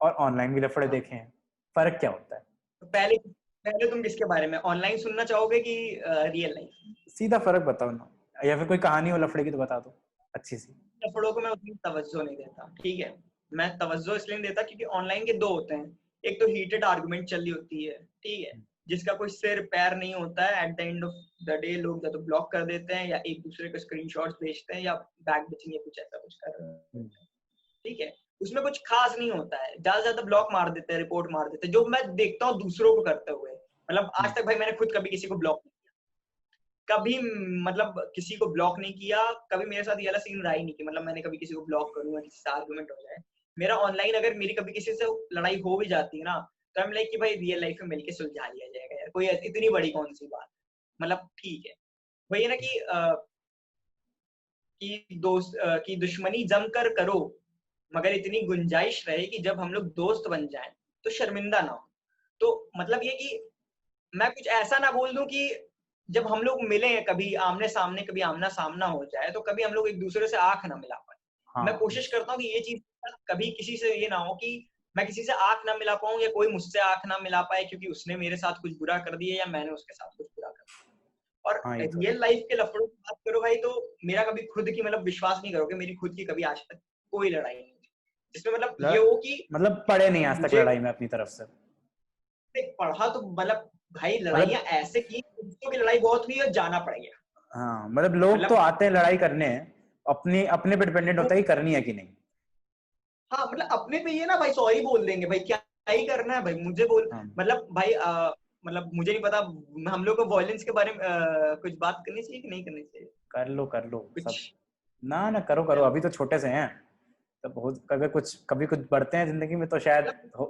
और ऑनलाइन भी लफड़े हाँ। देखे हैं, फर्क क्या होता है? तो पहले पहले तुम किसके बारे में ऑनलाइन सुनना चाहोगे कि रियल लाइफ? सीधा फर्क बताओ ना, या फिर कोई कहानी हो लफड़े की तो बता दो अच्छी सी। लफड़ों को मैं उतनी तवज्जो नहीं देता, ठीक है। मैं तवज्जो इसलिए नहीं देता क्योंकि ऑनलाइन के दो होते हैं, एक तो हीटेड आर्गुमेंट चल रही होती है, ठीक है, जिसका कोई सिर पैर नहीं होता है, at the end of the day लोग या तो ब्लॉक कर देते हैं या एक दूसरे को स्क्रीनशॉट्स भेजते हैं या बैक बिचिंग या कुछ ऐसा कुछ कर रहे हैं, ठीक है। उसमें कुछ खास नहीं होता है, ज्यादा से ज्यादा ब्लॉक मार देते हैं, रिपोर्ट मार देते हैं, जो मैं देखता हूँ दूसरों को करते हुए। मतलब आज तक भाई मैंने खुद कभी किसी को ब्लॉक नहीं किया, कभी मतलब किसी को ब्लॉक नहीं किया, कभी मेरे साथ ये वाला सीन रहा ही नहीं कि मतलब मैंने कभी किसी को ब्लॉक करूँ या किसी से आर्गुमेंट हो जाए। मेरा ऑनलाइन अगर मेरी कभी किसी से लड़ाई हो भी जाती है ना, तो हम लाइक कि भाई रियल लाइफ में मिलके सुलझा लिया जाएगा यार, कोई इतनी बड़ी कौन सी बात, मतलब ठीक है। वही है ना कि दोस्त की दुश्मनी जमकर करो, मगर इतनी गुंजाइश रहे कि जब हम लोग दोस्त बन जाएं तो शर्मिंदा ना हो। तो मतलब ये कि मैं कुछ ऐसा ना बोल दूं कि जब हम लोग मिले कभी आमने सामने, कभी आमना सामना हो जाए तो कभी हम लोग एक दूसरे से आंख ना मिला पाए। हाँ मैं कोशिश करता हूँ कि ये चीज कभी किसी से ये ना हो कि मैं किसी से आंख ना मिला पाऊं या कोई मुझसे आंख ना मिला पाए क्योंकि उसने मेरे साथ कुछ बुरा कर दिया या मैंने उसके साथ कुछ बुरा कर दिया। और हाँ, ये तो है। रियल लाइफ के लफड़ों की बात करो भाई, तो मेरा कभी खुद की मतलब विश्वास नहीं करोगे, मेरी खुद की कभी आज तक कोई लड़ाई नहीं हुई जिसमें मतलब ये हो कि मतलब पढ़े नहीं आज तक मुझे लड़ाई में अपनी तरफ से? पढ़ा तो मतलब भाई लड़ाइयां मतलब ऐसे की, दूसरों की लड़ाई बहुत हुई और जाना पड़ गया। हाँ, मतलब लोग तो मतलब आते हैं लड़ाई करने, अपने अपने पे डिपेंडेंट होता है कि करनी है कि नहीं। हाँ, मतलब अपने पे ये ना भाई सॉरी बोल देंगे, भाई क्या ही करना है भाई, मुझे बोल हाँ, मतलब भाई मतलब मुझे नहीं पता हम लोग को वॉयलेंस के बारे में कुछ बात करनी चाहिए कि नहीं करनी चाहिए कर लो सब। कुछ। ना ना, करो करो, अभी तो छोटे से हैं, तब बहुत कभी कुछ बढ़ते हैं जिंदगी में तो शायद हो।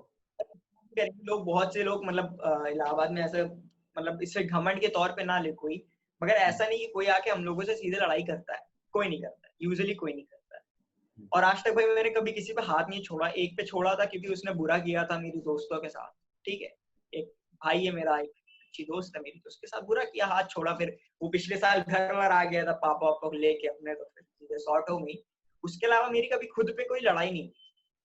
लोग बहुत से लोग मतलब इलाहाबाद में ऐसे मतलब इसे घमंड के तौर पे ना ले कोई, मगर ऐसा नहीं कि कोई आके हम लोगों से सीधे लड़ाई करता है, कोई नहीं करता है, यूजुअली कोई नहीं करता है। और आज तक भाई मैंने कभी किसी पे हाथ नहीं छोड़ा, एक पे छोड़ा था क्योंकि उसने बुरा किया था मेरी दोस्तों के साथ, ठीक है, एक भाई है मेरा, एक अच्छी दोस्त है मेरी, तो उसके साथ बुरा किया, हाथ छोड़ा, फिर वो पिछले साल घर वर आ गया था पापा वापा को लेके अपने, तो फिर चीजें सॉर्ट हो गई। उसके अलावा मेरी कभी खुद पे कोई लड़ाई नहीं,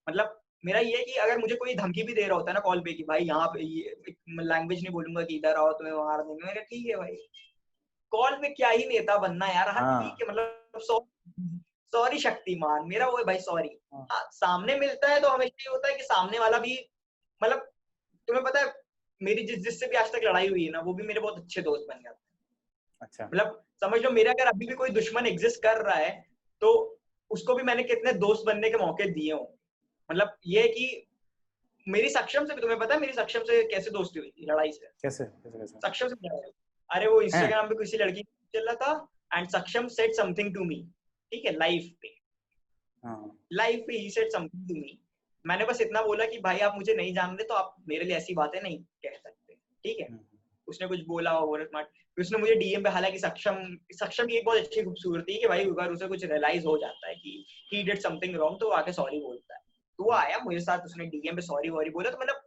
मतलब मेरा ये है कि अगर मुझे कोई धमकी भी दे रहा होता है ना कॉल पे कि भाई यहाँ पे ये लैंग्वेज नहीं बोलूंगा कि इधर आओ तुम्हें मार देंगे, मैं ठीक है भाई, कॉल पे क्या ही नेता बनना यार, हाँ हाँ ठीक है, मतलब सॉरी शक्तिमान, मेरा वो है भाई सॉरी। हाँ, हाँ, सामने मिलता है तो हमेशा ये होता है कि सामने वाला भी मतलब तुम्हें पता है मेरी जिससे भी आज तक लड़ाई हुई है ना वो भी मेरे बहुत अच्छे दोस्त बन गए। अच्छा। मतलब समझ लो मेरे अगर अभी भी कोई दुश्मन एग्जिस्ट कर रहा है तो उसको भी मैंने कितने दोस्त बनने के मौके दिए हों। मतलब ये है कि मेरी सक्षम से भी, तुम्हें पता है मेरी सक्षम से कैसे दोस्ती हुई थी लड़ाई से? कैसे कैसे कैसे? सक्षम से लड़ाई हुई। अरे वो हैं? इंस्टाग्राम पे किसी लड़की चल रहा था एंड सक्षम सेड समथिंग टू मी, ठीक है, लाइव पे, लाइफ पे he said something to me, मैंने बस इतना बोला कि भाई आप मुझे नहीं जान रहे तो आप मेरे लिए ऐसी बातें नहीं कह सकते, ठीक है। उसने कुछ बोला ओवर स्मार्ट, फिर उसने मुझे डीएम पे, हालांकि सक्षम की एक बहुत अच्छी खूबसूरती है कि भाई अगर उसे कुछ रियलाइज हो जाता है कि ही डिड समथिंग रॉन्ग तो वो आके सॉरी बोलता है। तो वो आया मुझे साथ, उसने डीएम पे सॉरी वॉरी बोला, तो मतलब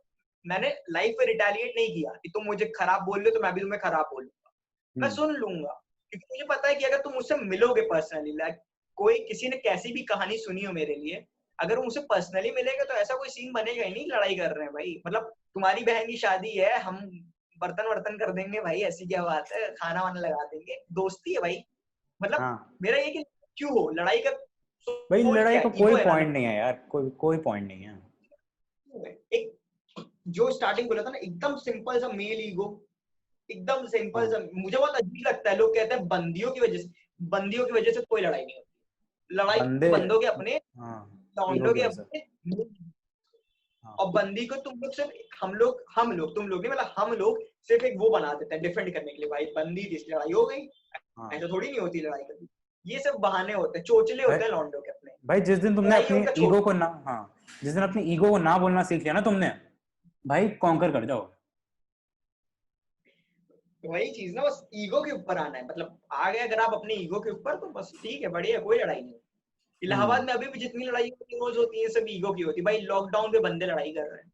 मैंने लाइफ पे रिटेलिएट नहीं किया कि तुम मुझे खराब बोल रहे हो तो मैं भी तुम्हें खराब बोलूंगा, मैं सुन लूंगा, क्योंकि मुझे पता है कि अगर तुम मुझसे मिलोगे पर्सनली, लाइक कोई किसी ने कैसी भी कहानी सुनी हो मेरे लिए, अगर वो मुझसे पर्सनली मिलेगा तो ऐसा कोई सीन बनेगा ही नहीं लड़ाई कर रहे हैं भाई, मतलब तुम्हारी बहन की शादी है, हम बर्तन वर्तन कर देंगे भाई, ऐसी क्या बात है, खाना वाना लगा देंगे, दोस्ती है भाई। मतलब मेरा ये कि क्यों हो लड़ाई का, भाई लड़ाई का कोई ईगो है ना, पॉइंट नहीं है यार, कोई पॉइंट नहीं है। एक जो स्टार्टिंग बोला था ना, एकदम सिंपल सा मेल ईगो, एकदम सिंपल सा, मुझे बहुत अजीब लगता है, लोग कहते हैं बंदियों की वजह से कोई लड़ाई नहीं होती, लड़ाई बंदों के अपने, लौंडों के अपने, और बंदी को तुम लोग सिर्फ हम लोग तुम लोग नहीं, मतलब हम लोग सिर्फ एक वो बना देते हैं डिफेंड करने के लिए, भाई बंदी थी इसलिए लड़ाई हो गई, ऐसा थोड़ी नहीं होती लड़ाई कभी, ये सब बहाने होते हैं, चोचले होते हैं लौंडों के अपने। भाई जिस दिन तुमने अपनी ईगो को ना, जिस दिन अपनी ईगो को ना बोलना सीख लिया ना तुमने, भाई कॉन्कर कर जाओ। वही चीज ना, बस ईगो के ऊपर आना है, मतलब आ गए अगर आप अपने ईगो के ऊपर तो बस ठीक है, बढ़िया, कोई लड़ाई नहीं। इलाहाबाद में अभी भी जितनी लड़ाई होती है रोज होती है, सब ईगो की होती है भाई, लॉकडाउन पे बंदे लड़ाई कर रहे हैं,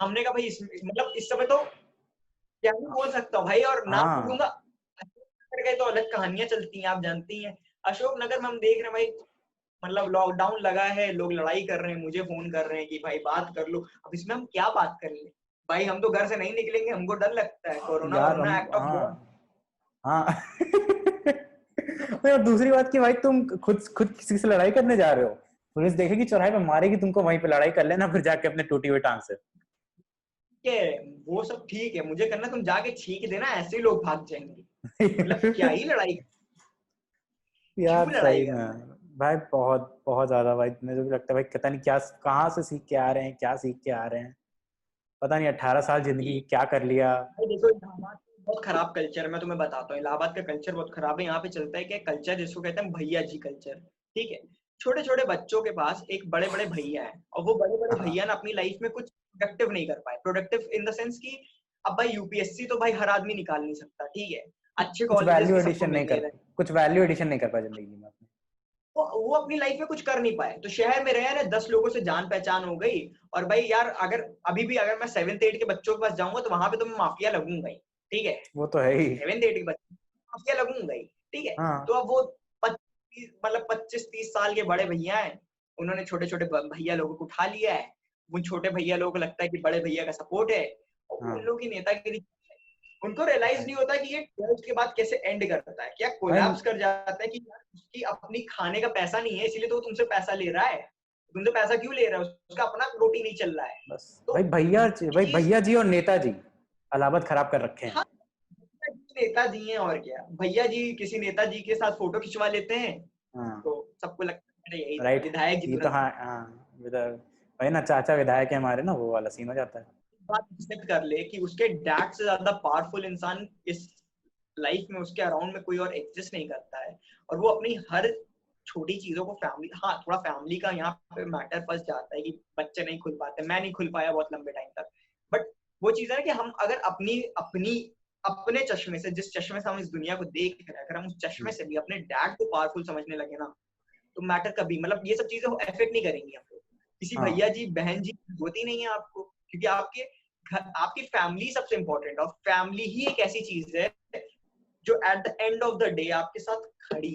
हमने कहा भाई मतलब इस समय तो क्या नहीं बोल सकता भाई, और ना बोलूंगा गए तो अलग कहानियां चलती हैं, आप जानती हैं। अशोकनगर में हम देख रहे हैं भाई, मतलब लॉकडाउन लगा है, लोग लड़ाई कर रहे हैं, मुझे फोन कर रहे हैं कि भाई बात कर लो, अब इसमें हम क्या बात कर ले भाई, हम तो घर से नहीं निकलेंगे, हमको डर लगता है, कोरोना वरोना एक्ट ऑफ गॉड। और दूसरी बात की भाई तुम खुद किसी से लड़ाई करने जा रहे हो, पुलिस देखेगी चौराहे पे मारेगी तुमको, वहीं पे लड़ाई कर लेना फिर जाके अपने टूटी हुई टांग से। वो सब ठीक है, मुझे करना, तुम जाके छींक देना, ऐसे ही लोग भाग जाएंगे, मतलब क्या ही लड़ाई यार सही में भाई, बहुत बहुत ज्यादा भाई, मुझे भी लगता है भाई पता नहीं क्या कहाँ से सीख के आ रहे हैं, क्या सीख के आ रहे हैं, पता नहीं 18 साल जिंदगी क्या कर लिया। देखो इलाहाबाद बहुत खराब कल्चर है, मैं तुम्हें बताता हूँ, इलाहाबाद का कल्चर बहुत खराब है। यहाँ पे चलता है क्या कल्चर, जिसको कहते हैं भैया जी कल्चर, ठीक है। छोटे छोटे बच्चों के पास एक बड़े बड़े भैया है, और वो बड़े बड़े भैया ना अपनी लाइफ में कुछ प्रोडक्टिव नहीं कर पाए, प्रोडक्टिव इन द सेंस की, अब भाई यूपीएससी तो भाई हर आदमी निकाल नहीं सकता, ठीक है, अच्छे कुछ कॉलेजेस वैल्यू एडिशन नहीं कर, कुछ वैल्यू एडिशन नहीं कर पाए जिंदगी में अपने, वो अपनी लाइफ में कुछ कर नहीं पाए, तो शहर में रहे ना, 10 लोगों से जान पहचान हो गई, और भाई यार अगर अभी भी अगर मैं 7th 8th के बच्चों के पास जाऊंगा तो वहां पे तो मैं माफिया लगूंगा ही, ठीक है, वो तो है ही, 7th 8th के बच्चे माफिया लगूंगा ही, ठीक है। तो अब वो 25-30 साल के बड़े भैया हैं, उन्होंने छोटे छोटे भैया लोगों को उठा लिया है, उन छोटे भैया लोगों को लगता है कि बड़े भैया का सपोर्ट है, और उन लोगों की नेतागिरी, उनको रियलाइज नहीं होता कि ये 12th के बाद कैसे एंड करता है, क्या कोलैप्स कर जाता है कि उसकी अपनी खाने का पैसा नहीं है, इसीलिए तो वो तुमसे पैसा ले रहा है, तुमसे पैसा क्यों ले रहा है, उसका अपना रोटी नहीं चल रहा है बस तो भाई भैया जी और नेताजी इलाहाबाद खराब कर रखे हैं। हाँ, नेताजी हैं और क्या, भैया जी किसी नेताजी के साथ फोटो खिंचवा लेते हैं, तो सबको लगता है यही राइट, विधायक जी, ये तो भाई ना चाचा विधायक है हमारे ना, वो वाला सीन हो जाता है। बात एक्सेप्ट कर ले कि उसके डैड से ज्यादा पावरफुल इंसान इस लाइफ में उसके अराउंड में कोई और एग्जिस्ट नहीं करता है, और वो अपनी हर छोटी चीजों को फैमिली, हाँ थोड़ा फैमिली का यहाँ पे मैटर फंस जाता है कि बच्चे नहीं खुल पाते, मैं नहीं खुल पाया बहुत लंबे टाइम तक, बट वो चीज है कि हम अगर अपनी अपनी अपने चश्मे से, जिस चश्मे से हम इस दुनिया को देख रहे हैं, अगर हम उस चश्मे से भी अपने डैड को पावरफुल समझने लगे ना, तो मैटर कभी, मतलब ये सब चीजें इफेक्ट नहीं करेंगी आपको, किसी भैया जी बहन जी होती नहीं है आपको, क्योंकि आपके आपकी फैमिली सबसे इंपॉर्टेंट, और फैमिली ही एक ऐसी चीज है जो at the end of the day आपके साथ खड़ी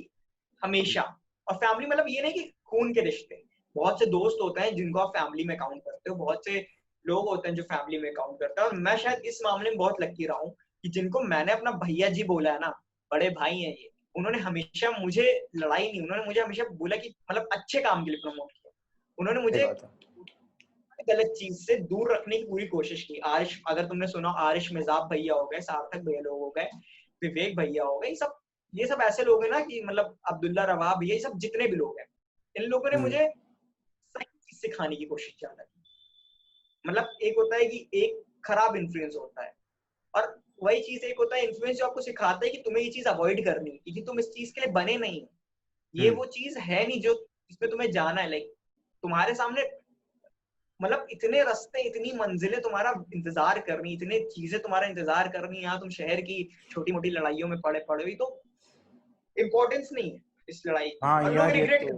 हमेशा। और फैमिली मतलब ये नहीं कि खून के रिश्ते, बहुत से दोस्त होते हैं जिनको आप फैमिली में काउंट करते हो, बहुत से लोग होते हैं जो फैमिली में काउंट करते हैं, और मैं शायद इस मामले में बहुत लकी रहा हूँ कि जिनको मैंने अपना भैया जी बोला है ना, बड़े भाई हैं ये, उन्होंने हमेशा मुझे लड़ाई नहीं, उन्होंने मुझे हमेशा बोला कि मतलब अच्छे काम के लिए प्रमोट किया, उन्होंने मुझे गलत चीज से दूर रखने की पूरी कोशिश की। आरिश, अगर तुमने सुना, आरिश मिजाब भैया हो गए, सार्थक भैया लोग हो गए, विवेक भैया हो गए, ये सब ऐसे लोग हैं ना कि मतलब अब्दुल्ला रवा भैया, ये सब जितने भी लोग हैं, इन लोगों ने मुझे सही चीज सिखाने की कोशिश ज्यादा की। मतलब एक होता है कि एक खराब इन्फ्लुएंस होता है, और वही चीज एक होता है इन्फ्लुएंस जो आपको सिखाता है कि तुम्हें ये चीज अवॉइड करनी, क्योंकि तुम इस चीज के लिए बने नहीं, ये वो चीज है नहीं जो जिसमें तुम्हें जाना है, लाइक तुम्हारे सामने मतलब इतने रास्ते, इतनी मंजिलें तुम्हारा इंतजार कर रही, इतने चीजें तुम्हारा इंतजार कर रही, यहाँ तुम शहर की छोटी मोटी लड़ाइयों में पड़े हुई, तो इम्पोर्टेंस नहीं है इस लड़ाई की। हाँ और लोग यार ये रिग्रेट तो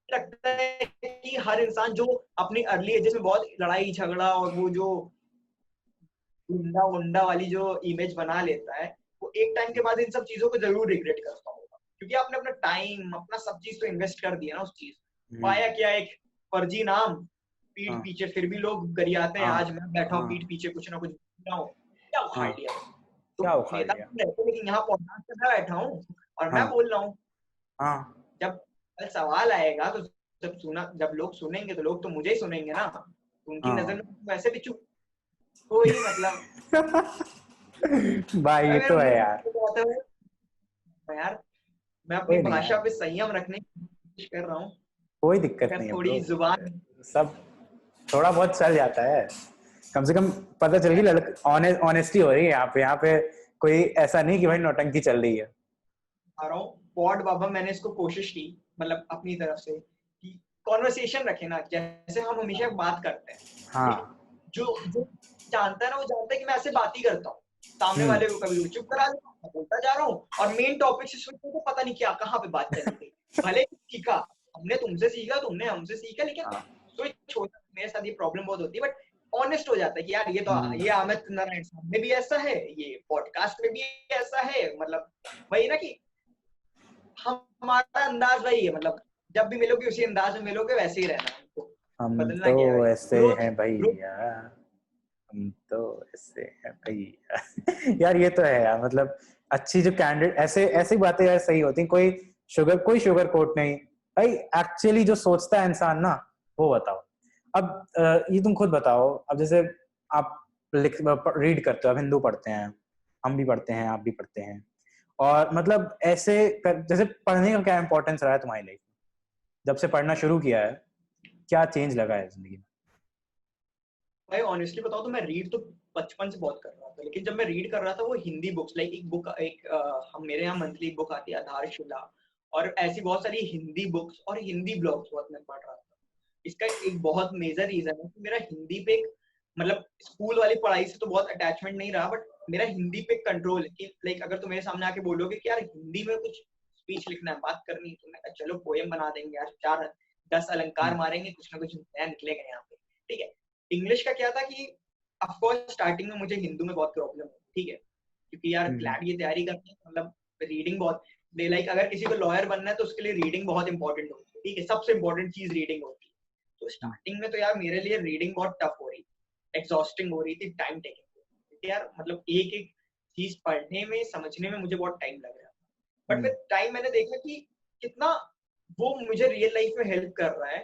लगता है कि हर इंसान जो अपनी अर्ली एजेस में बहुत लड़ाई झगड़ा और वो जो गुंडा वुंडा वाली जो इमेज बना लेता है, वो एक टाइम के बाद इन सब चीजों को जरूर रिग्रेट करता होगा, क्योंकि आपने अपना टाइम, अपना सब चीज तो इन्वेस्ट कर दिया ना उस चीज। पाया क्या, एक फर्जी नाम, पीठ हाँ पीछे फिर भी लोग गरियाते हैं, हाँ आज मैं बैठा हूँ हाँ पीठ पीछे कुछ ना कुछ बोल रहा हूँ, क्या उखाड़ हाँ लिया। तो क्या उखाड़ नेता लिया। तो रहते, लेकिन यहाँ पॉडकास्ट में मैं बैठा हूँ और मैं हाँ बोल रहा हूँ। हाँ जब कल सवाल आएगा तो जब लोग सुनेंगे तो लोग तो मुझे ही सुनेंगे ना, तो उनकी नजर हाँ में वैसे भी चुप, कोई मतलब भाई ये मेरा तो है मुंह यार, बंद हो जाता है यार। मैं अपनी कोई नहीं भाषा यार, पे संयम रखने की कोशिश कर रहा हूँ, कोई दिक्कत अगर नहीं है थोड़ी ब्रो, जुबान। सब थोड़ा बहुत चल जाता है। कम से कम पता चल गई ऑनेस्टी हो रही है यहाँ पे कोई ऐसा नहीं कि भाई नौटंकी चल रही है। आ रहा हूँ पॉड बाबा, मैंने इसको कोशिश की मतलब अपनी तरफ से कि कॉन्वर्सेशन रखे ना, जैसे हम हमेशा बात करते हैं। ठीक, हाँ जो जो जानता है ना वो जानता है कि मैं ऐसे बात ही करता हूँ, सामने वाले को कभी चुप करा देता हूँ, मैं बोलता जा रहा हूँ और मेन टॉपिक से स्विच होकर पता नहीं क्या कहाँ पे बात चली गई। भले सीखा, हमने तुमसे सीखा, तुमने हमसे सीखा, लेकिन हाँ स्विच होता है। मेरे साथ ये प्रॉब्लम बहुत होती है, बट ऑनेस्ट हो जाता है कि यार ये तो ये अमित नारायण साहब में भी ऐसा है, ये पॉडकास्ट में भी ऐसा है, मतलब वही ना कि हमारा अंदाज वही है, मतलब जब भी मिलोगे उसी अंदाज में मिलोगे, वैसे ही रहना, हमको हम बदलना क्या है तो भाई। ऐसे ग्रोथ हैं ग्रोथ भैया, हम तो ऐसे हैं भैया। यार ये तो है यार, मतलब अच्छी जो कैंडिडेट ऐसे ऐसी बातें यार सही होती हैं, कोई शुगर कोट नहीं भाई, एक्चुअली जो सोचता है इंसान ना वो बताओ। अब ये तुम खुद बताओ, अब जैसे आप रीड करते हो, आप हिंदू पढ़ते हैं, हम भी पढ़ते हैं, आप भी पढ़ते हैं, और मतलब जैसे पढ़ने का क्या इंपॉर्टेंस रहा है तुम्हारी लाइफ में, जब से पढ़ना शुरू किया है क्या चेंज लगा है जिंदगी में? भाई ऑनेस्टली बताऊं तो मैं रीड तो बचपन से बहुत कर रहा था, लेकिन जब मैं रीड कर रहा था वो हिंदी बुक्स, लाइक एक बुक, हम मेरे यहाँ मंथली बुक आती है आधारशिला, और ऐसी बहुत सारी हिंदी बुक्स और हिंदी ब्लॉग्स बहुत मैं पढ़ रहा था। इसका एक बहुत मेजर रीजन है कि मेरा हिंदी पे मतलब स्कूल वाली पढ़ाई से तो बहुत अटैचमेंट नहीं रहा, बट मेरा हिंदी पे कंट्रोल है कि लाइक अगर तुम मेरे सामने आके बोलोगे कि यार हिंदी में कुछ स्पीच लिखना है, बात करनी है, तो मैं चलो पोएम बना देंगे यार, 4-10 अलंकार मारेंगे, कुछ ना कुछ नया निकलेगा यहाँ पे। ठीक है, इंग्लिश का क्या था कि ऑफ कोर्स स्टार्टिंग में मुझे हिंदू में बहुत प्रॉब्लम हुई, ठीक है, क्योंकि यार क्लैट की तैयारी करते हैं, मतलब रीडिंग बहुत, लाइक अगर किसी को लॉयर बनना है तो उसके लिए रीडिंग बहुत इंपॉर्टेंट होती है, ठीक है, सबसे इंपॉर्टेंट चीज रीडिंग होती है। तो स्टार्टिंग में तो यार मेरे लिए रीडिंग बहुत टफ हो रही, एग्जॉस्टिंग हो रही थी, टाइम टेकिंग, क्योंकि यार मतलब एक एक चीज पढ़ने में समझने में मुझे बहुत टाइम लग रहा था। बट फिर टाइम मैंने देखा कि कितना वो मुझे रियल लाइफ में हेल्प कर रहा है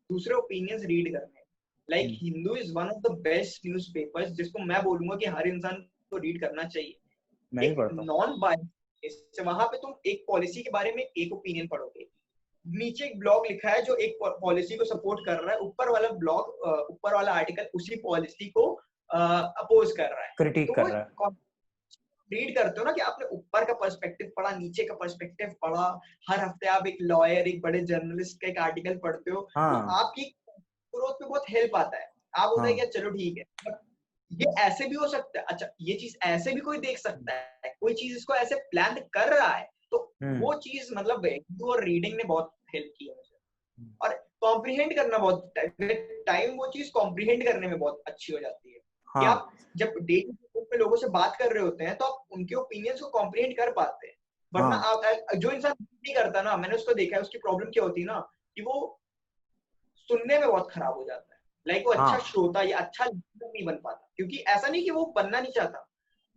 दूसरे ओपिनियंस रीड करने। Like Hindu is one of the best newspapers जिसको मैं बोलूंगा कि हर इंसान को रीड करना चाहिए। मैं भी एक पढ़ता हूँ। नॉन बायस, वहां पे तुम एक पॉलिसी के बारे में एक ओपिनियन पढ़ोगे, नीचे एक ब्लॉग लिखा है जो एक पॉलिसी को सपोर्ट कर रहा है, ऊपर वाला ब्लॉग, ऊपर वाला आर्टिकल उसी पॉलिसी को अपोज कर रहा है। क्रिटिक तो कर वो रहा है। रीड करते हो ना कि आपने ऊपर का पर्सपेक्टिव पढ़ा, नीचे का पर्सपेक्टिव पढ़ा, हर हफ्ते आप एक लॉयर, एक बड़े जर्नलिस्ट का एक आर्टिकल पढ़ते हो, तो हाँ आपकी ग्रोथ पे बहुत हेल्प आता है। आप होता है हाँ कि चलो ठीक है, बट ये ऐसे भी हो सकता है, अच्छा ये चीज ऐसे भी कोई देख सकता है, कोई चीज इसको ऐसे प्लान कर रहा है, तो वो चीज मतलब हिंदू और रीडिंग ने बहुत हेल्प की है मुझे। और कॉम्प्रिहेंड करना बहुत टाइम, वो चीज कॉम्प्रिहेंड करने में बहुत अच्छी हो जाती है कि हाँ आप जब डेली पे लोगों से बात कर रहे होते हैं तो आप उनके ओपिनियंस को कॉम्प्रिहेंड कर पाते हैं। वरना हाँ आप जो इंसान नहीं करता ना, मैंने उसको देखा है, उसकी प्रॉब्लम क्या होती है ना कि वो सुनने में बहुत खराब हो जाता है, लाइक वो अच्छा हाँ श्रोता या अच्छा लिसनर नहीं बन पाता, क्योंकि ऐसा नहीं कि वो बनना नहीं चाहता,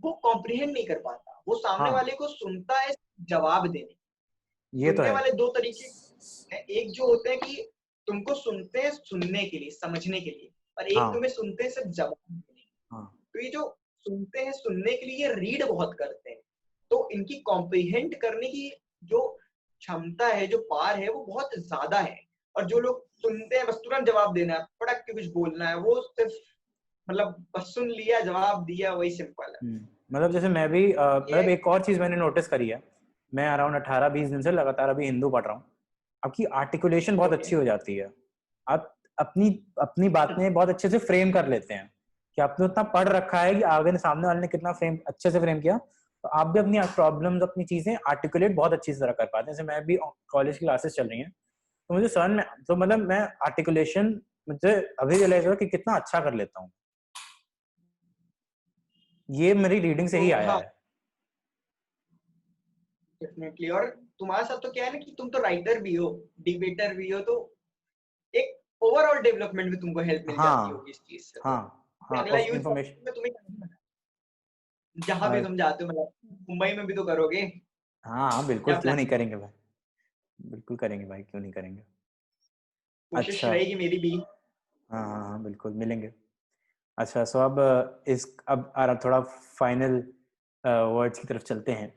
वो कॉम्प्रिहेंड नहीं कर पाता, वो सामने हाँ वाले को सुनता है जवाब देने। ये तो सुनने है। वाले दो तरीके हैं, एक जो होते हैं कि तुमको सुनते हैं सुनने के लिए, समझने के लिए, और एक हाँ तुम्हें सुनते हैं सिर्फ जवाब देने के लिए। हाँ तो ये जो सुनते हैं सुनने के लिए ये रीड बहुत करते हैं, तो इनकी कॉम्प्रिहेंड करने की जो क्षमता है, जो पार है, वो बहुत ज्यादा है। और जो लोग सुनते हैं बस तुरंत जवाब देना है, फटक के कुछ बोलना है, वो सिर्फ मतलब बस सुन लिया जवाब दिया, वही सिंपल है। मतलब जैसे मैं भी मतलब ये एक और चीज मैंने नोटिस करी है, मैं अराउंड 18-20 दिन से लगातार अभी हिंदू पढ़ रहा हूँ। आपकी आर्टिकुलेशन बहुत अच्छी हो जाती है, आप अपनी अपनी बातें बहुत अच्छे से फ्रेम कर लेते हैं कि आपने उतना पढ़ रखा है कि आगे सामने वाले ने कितना फ्रेम अच्छे से फ्रेम किया, तो आप भी अपनी प्रॉब्लम्स अपनी चीजें आर्टिकुलेट बहुत अच्छी तरह कर पाते हैं। जैसे मैं भी कॉलेज की क्लासेस चल रही हैं तो मुझे समझ में, तो मतलब मैं आर्टिकुलेशन मुझे अभी रियलाइज हुआ कि कितना अच्छा कर लेता हूँ, ये मेरी रीडिंग से तो ही आया हाँ, है। डेफिनेटली। और तुम्हारे साथ तो क्या है ना कि तुम तो राइटर भी हो, डिबेटर भी हो, तो एक ओवरऑल डेवलपमेंट में तुमको हेल्प मिल जाती हाँ होगी इस चीज से। तो हाँ हाँ, अगला ऑफ यूज इंफॉर्मेशन। में तुम्हें जहां भी तुम जाते हो, मतलब मुंबई में भी तो करोगे हाँ हाँ बिल्कुल, क्या क्यों प्लान? नहीं करेंगे भाई, बिल्कुल करेंगे भाई, क्यों नहीं करेंगे। कोशिश अच्छा, रहेगी मेरी भी। हाँ हाँ हाँ बिल्कुल मिलेंगे। अच्छा, सो अब अब आ रहा थोड़ा फाइनल वर्ड्स की तरफ चलते हैं।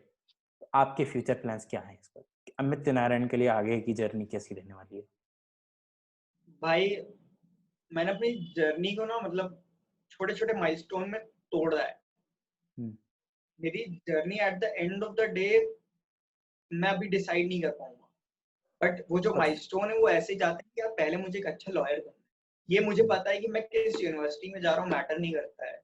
आपके फ्यूचर प्लान्स क्या हैं इस पर, अमित नारायण के लिए आगे की जर्नी कैसी रहने वाली है? भाई मैंने अपनी जर्नी को ना, मतलब छोटे छोटे माइलस्टोन में तोड़ा है। हम्म, मेरी journey at the end of the day मैं अभी डिसाइड नहीं कर पाऊंगा, बट वो जो बस, माइलस्टोन है वो ऐसे ही जाते हैं कि यार पहले मुझे एक अच्छा लॉयर बनना है। ये मुझे पता है कि मैं किस यूनिवर्सिटी में जा रहा हूँ मैटर नहीं करता है,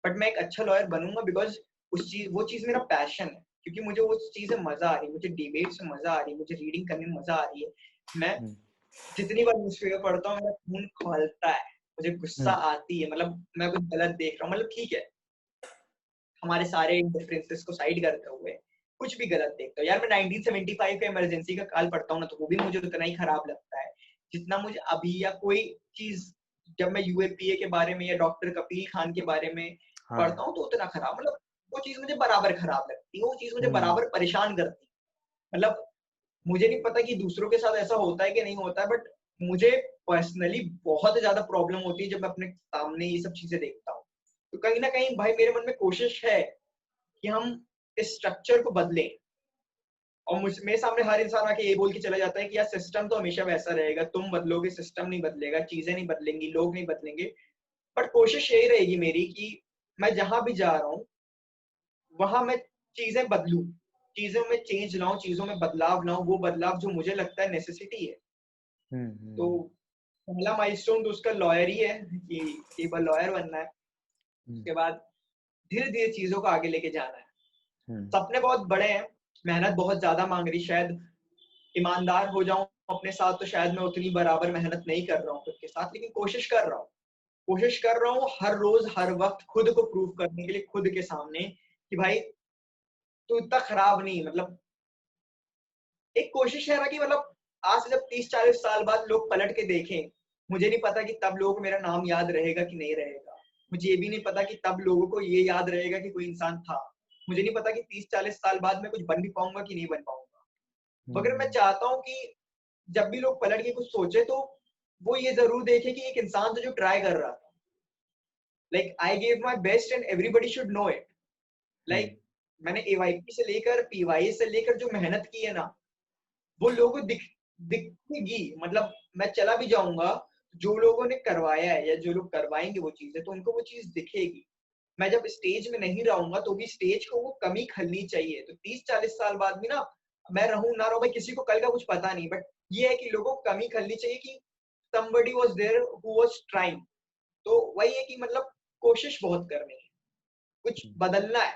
बट मैं एक अच्छा लॉयर बनूंगा बिकॉज वो चीज मेरा पैशन है। क्योंकि मुझे वो चीज से मजा आ रही है, मुझे डिबेट से मजा आ रही है, मुझे रीडिंग करने में मजा आ रही है। मैं हम्म, जितनी बार न्यूज़पेपर पढ़ता हूँ मेरा खून खौलता है, मुझे गुस्सा हम्म, आती है, मतलब मैं कुछ गलत देख रहा हूँ, मतलब ठीक है हमारे सारे डिफरेंसेस को साइड करते हुए कुछ भी गलत देखता हूँ यार। मैं 1975 का इमरजेंसी का काल पढ़ता हूँ ना, तो वो भी मुझे उतना ही खराब लगता है जितना मुझे अभी या कोई चीज जब मैं यूएपीए के बारे में या डॉक्टर कपिल खान के बारे में हाँ, पढ़ता हूँ तो उतना खराब, मतलब वो चीज मुझे बराबर खराब लगती है, वो चीज मुझे हम्म, बराबर परेशान करती है। मतलब मुझे नहीं पता कि दूसरों के साथ ऐसा होता है कि नहीं होता है, बट मुझे पर्सनली बहुत ज्यादा प्रॉब्लम होती है जब मैं अपने सामने ये सब चीजें देखता हूँ। तो कहीं ना कहीं भाई मेरे मन में कोशिश है कि हम इस स्ट्रक्चर को बदलें। और मेरे सामने हर इंसान आके ये बोल के चला जाता है कि यार सिस्टम तो हमेशा वैसा रहेगा, तुम बदलोगे सिस्टम नहीं बदलेगा, चीजें नहीं बदलेंगी, लोग नहीं बदलेंगे। बट कोशिश यही रहेगी मेरी कि मैं जहां भी जा रहा हूँ वहां मैं चीजें बदलूं, चीजों में चेंज लाऊं, चीजों में बदलाव लाऊं, वो बदलाव जो मुझे लगता है नेसेसिटी है। हम्म, तो पहला माइलस्टोन तो उसका लॉयर ही है कि एक बार लॉयर बनना है। हम्म, उसके बाद धीरे धीरे चीजों को आगे लेके जाना है। हम्म, सपने बहुत बड़े हैं, मेहनत बहुत ज्यादा मांग रही, शायद ईमानदार हो जाऊं अपने साथ तो शायद मैं उतनी बराबर मेहनत नहीं कर रहा हूँ खुद के साथ, लेकिन कोशिश कर रहा हूँ। कोशिश कर रहा हूँ हर रोज हर वक्त खुद को प्रूव करने के लिए खुद के सामने कि भाई तू इतना खराब नहीं, मतलब एक कोशिश है ना कि मतलब आज से जब 30-40 साल बाद लोग पलट के देखें, मुझे नहीं पता कि तब लोगों को मेरा नाम याद रहेगा कि नहीं रहेगा। मुझे ये भी नहीं पता कि तब लोगों को ये याद रहेगा कि कोई इंसान था। मुझे नहीं पता कि 30-40 साल बाद मैं कुछ बन भी पाऊंगा कि नहीं बन पाऊंगा। मगर मैं चाहता हूँ कि जब भी लोग पलट के कुछ सोचे तो वो ये जरूर देखे कि एक इंसान था जो ट्राई कर रहा था। Like I gave my best and everybody should know it. Hmm, like मैंने एवाईपी से लेकर पीवाई से लेकर जो मेहनत की है ना, वो लोगों को दिखेगी। मतलब मैं चला भी जाऊंगा, जो लोगों ने करवाया है या जो लोग करवाएंगे वो चीजें, तो उनको वो चीज दिखेगी। मैं जब स्टेज में नहीं रहूंगा तो भी स्टेज को वो कमी खलनी चाहिए। तो 30-40 साल बाद भी ना, मैं रहूं ना रहूं भाई किसी को कल का कुछ पता नहीं, बट ये है कि लोगों को कमी खलनी चाहिए कि somebody was there who was trying। तो वही है कि मतलब कोशिश बहुत करनी है, कुछ बदलना है,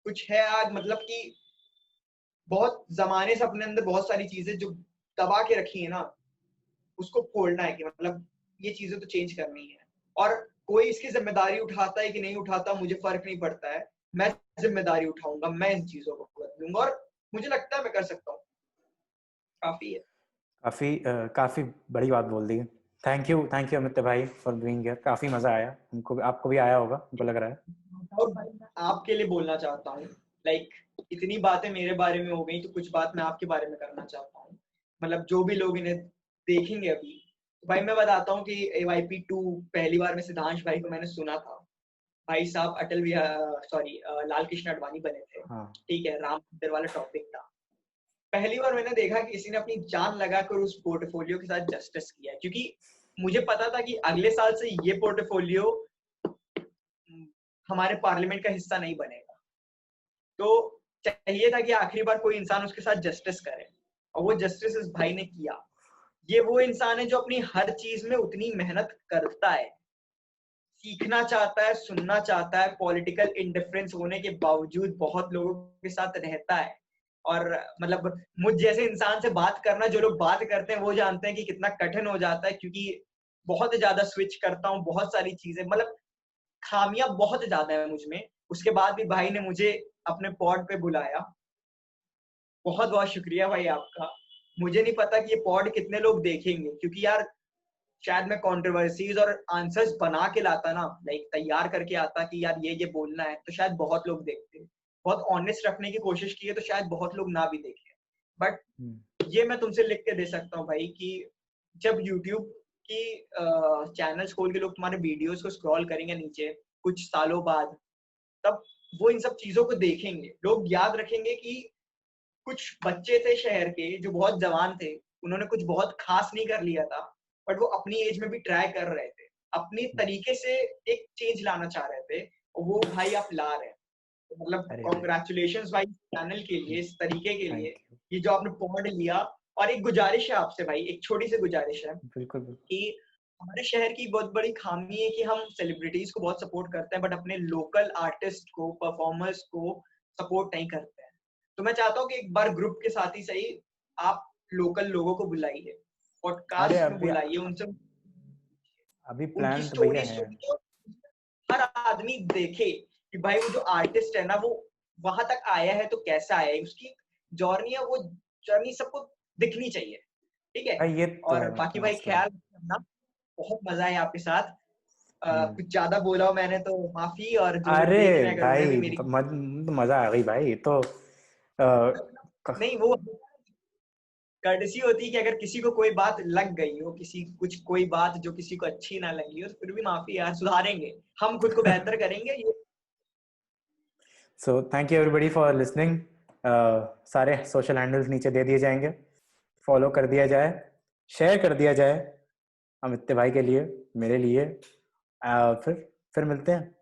कुछ है आज, मतलब कि बहुत जमाने से अपने अंदर बहुत सारी चीजें जो दबा के रखी है ना, उसको फोड़ना है कि मतलब ये चीजें तो चेंज करनी है। और कोई इसकी जिम्मेदारी उठाता है कि नहीं उठाता मुझे फर्क नहीं पड़ता है, मैं जिम्मेदारी उठाऊंगा, मैं इन चीजों को बदलूंगा और मुझे लगता है मैं कर सकता हूँ। काफी है। काफी बड़ी बात बोल दी। थैंक यू अमित भाई फॉर बीइंग हियर, काफी मजा आया हमको, आपको भी आया होगा हमको लग रहा है। और भाई मैं आपके लिए बोलना चाहता हूँ, लाइक इतनी बातें मेरे बारे में हो गई तो कुछ बात मैं आपके बारे में करना चाहता हूँ। मतलब जो भी लोग इन्हें देखेंगे अभी, तो भाई मैं बताता हूँ कि AYP2 पहली बार में सिद्धांश भाई को मैंने सुना था। भाई साहब अटल बिहारी सॉरी लाल कृष्ण आडवाणी बने थे। हाँ, ठीक है, राम मंदिर वाला टॉपिक था। पहली बार मैंने देखा कि किसी ने अपनी जान लगाकर उस पोर्टफोलियो के साथ जस्टिस किया है, क्योंकि मुझे पता था कि अगले साल से ये पोर्टफोलियो हमारे पार्लियामेंट का हिस्सा नहीं बनेगा। तो चाहिए था कि आखिरी बार कोई इंसान उसके साथ जस्टिस करे, और वो जस्टिस इस भाई ने किया। ये वो इंसान है जो अपनी हर चीज में उतनी मेहनत करता है, सीखना चाहता है, सुनना चाहता है, पॉलिटिकल इंडिफरेंस होने के बावजूद बहुत लोगों के साथ रहता है। और मतलब मुझ जैसे इंसान से बात करना, जो लोग बात करते हैं वो जानते हैं कि कितना कठिन हो जाता है, क्योंकि बहुत ज्यादा स्विच करता हूँ, बहुत सारी चीजें, मतलब खामियां बहुत ज्यादा है मुझ में। उसके बाद भी भाई ने मुझे अपने पॉड पे बुलाया, बहुत बहुत शुक्रिया भाई आपका। मुझे नहीं पता कि ये पॉड कितने लोग देखेंगे, क्योंकि यार शायद मैं कंट्रोवर्सीज और आंसर्स बना के लाता ना, लाइक तैयार करके आता कि यार ये बोलना है, तो शायद बहुत लोग देखते। बहुत ऑनेस्ट रखने की कोशिश की है तो शायद बहुत लोग ना भी देखें। बट ये मैं तुमसे लिख के दे सकता हूँ भाई कि जब यूट्यूब की चैनल्स खोल के लोग तुम्हारे वीडियोस को स्क्रॉल करेंगे नीचे कुछ सालों बाद, तब वो इन सब चीजों को देखेंगे। लोग याद रखेंगे कि कुछ बच्चे थे शहर के जो बहुत जवान थे, उन्होंने कुछ बहुत खास नहीं कर लिया था, बट वो अपनी एज में भी ट्राई कर रहे थे, अपनी तरीके से एक चेंज लाना चाह रहे थे, और वो भाई आप ला रहे हैं। तो मतलब अरे कॉन्ग्रेचुलेशन भाई चैनल के लिए, इस तरीके के लिए, थैंक यू। ये जो आपने पॉड लिया। और एक गुजारिश है आपसे भाई, एक छोटी सी गुजारिश है बिल्कुल बिल्कुल। कि हमारे शहर की बहुत बड़ी खामी है कि हम सेलिब्रिटीज को बहुत सपोर्ट करते हैं, बट अपने लोकल आर्टिस्ट को, परफॉर्मर्स को सपोर्ट नहीं करते हैं। तो मैं चाहता हूँ कि एक बार ग्रुप के साथ ही सही आप लोकल लोगों को बुलाइए, अरे पॉडकास्ट में अभी बुलाइए, उनसे अभी उनकी प्लान तो भैया स्टोरी है। सुनिए, तो हर आदमी देखे कि भाई वो जो आर्टिस्ट है ना, वो वहां तक आया है तो कैसा आया है, उसकी जर्नी है, वो जर्नी सबको दिखनी चाहिए। ठीक है। भाई ये तो और है, बाकी भाई मस्त है। ख्याल रखना, बहुत मजा है आपके साथ। हम्म। कुछ ज्यादा बोला हो मैंने तो माफी, और जो लोग अरे देख रहे हैं अगर उन्हें भी भाई मेरी मजा आ गई भाई तो नहीं, वो कर्टसी होती है कि अगर किसी को कोई बात लग गई हो, कोई बात जो किसी को अच्छी ना लगी हो, तो फिर भी माफी यार, सुधारेंगे, हम खुद को बेहतर करेंगे ये। So thank you everybody for listening. सारे सोशल हैंडल्स नीचे दे दिए जाएंगे, फॉलो कर दिया जाए, शेयर कर दिया जाए अमित भाई के लिए, मेरे लिए। फिर मिलते हैं।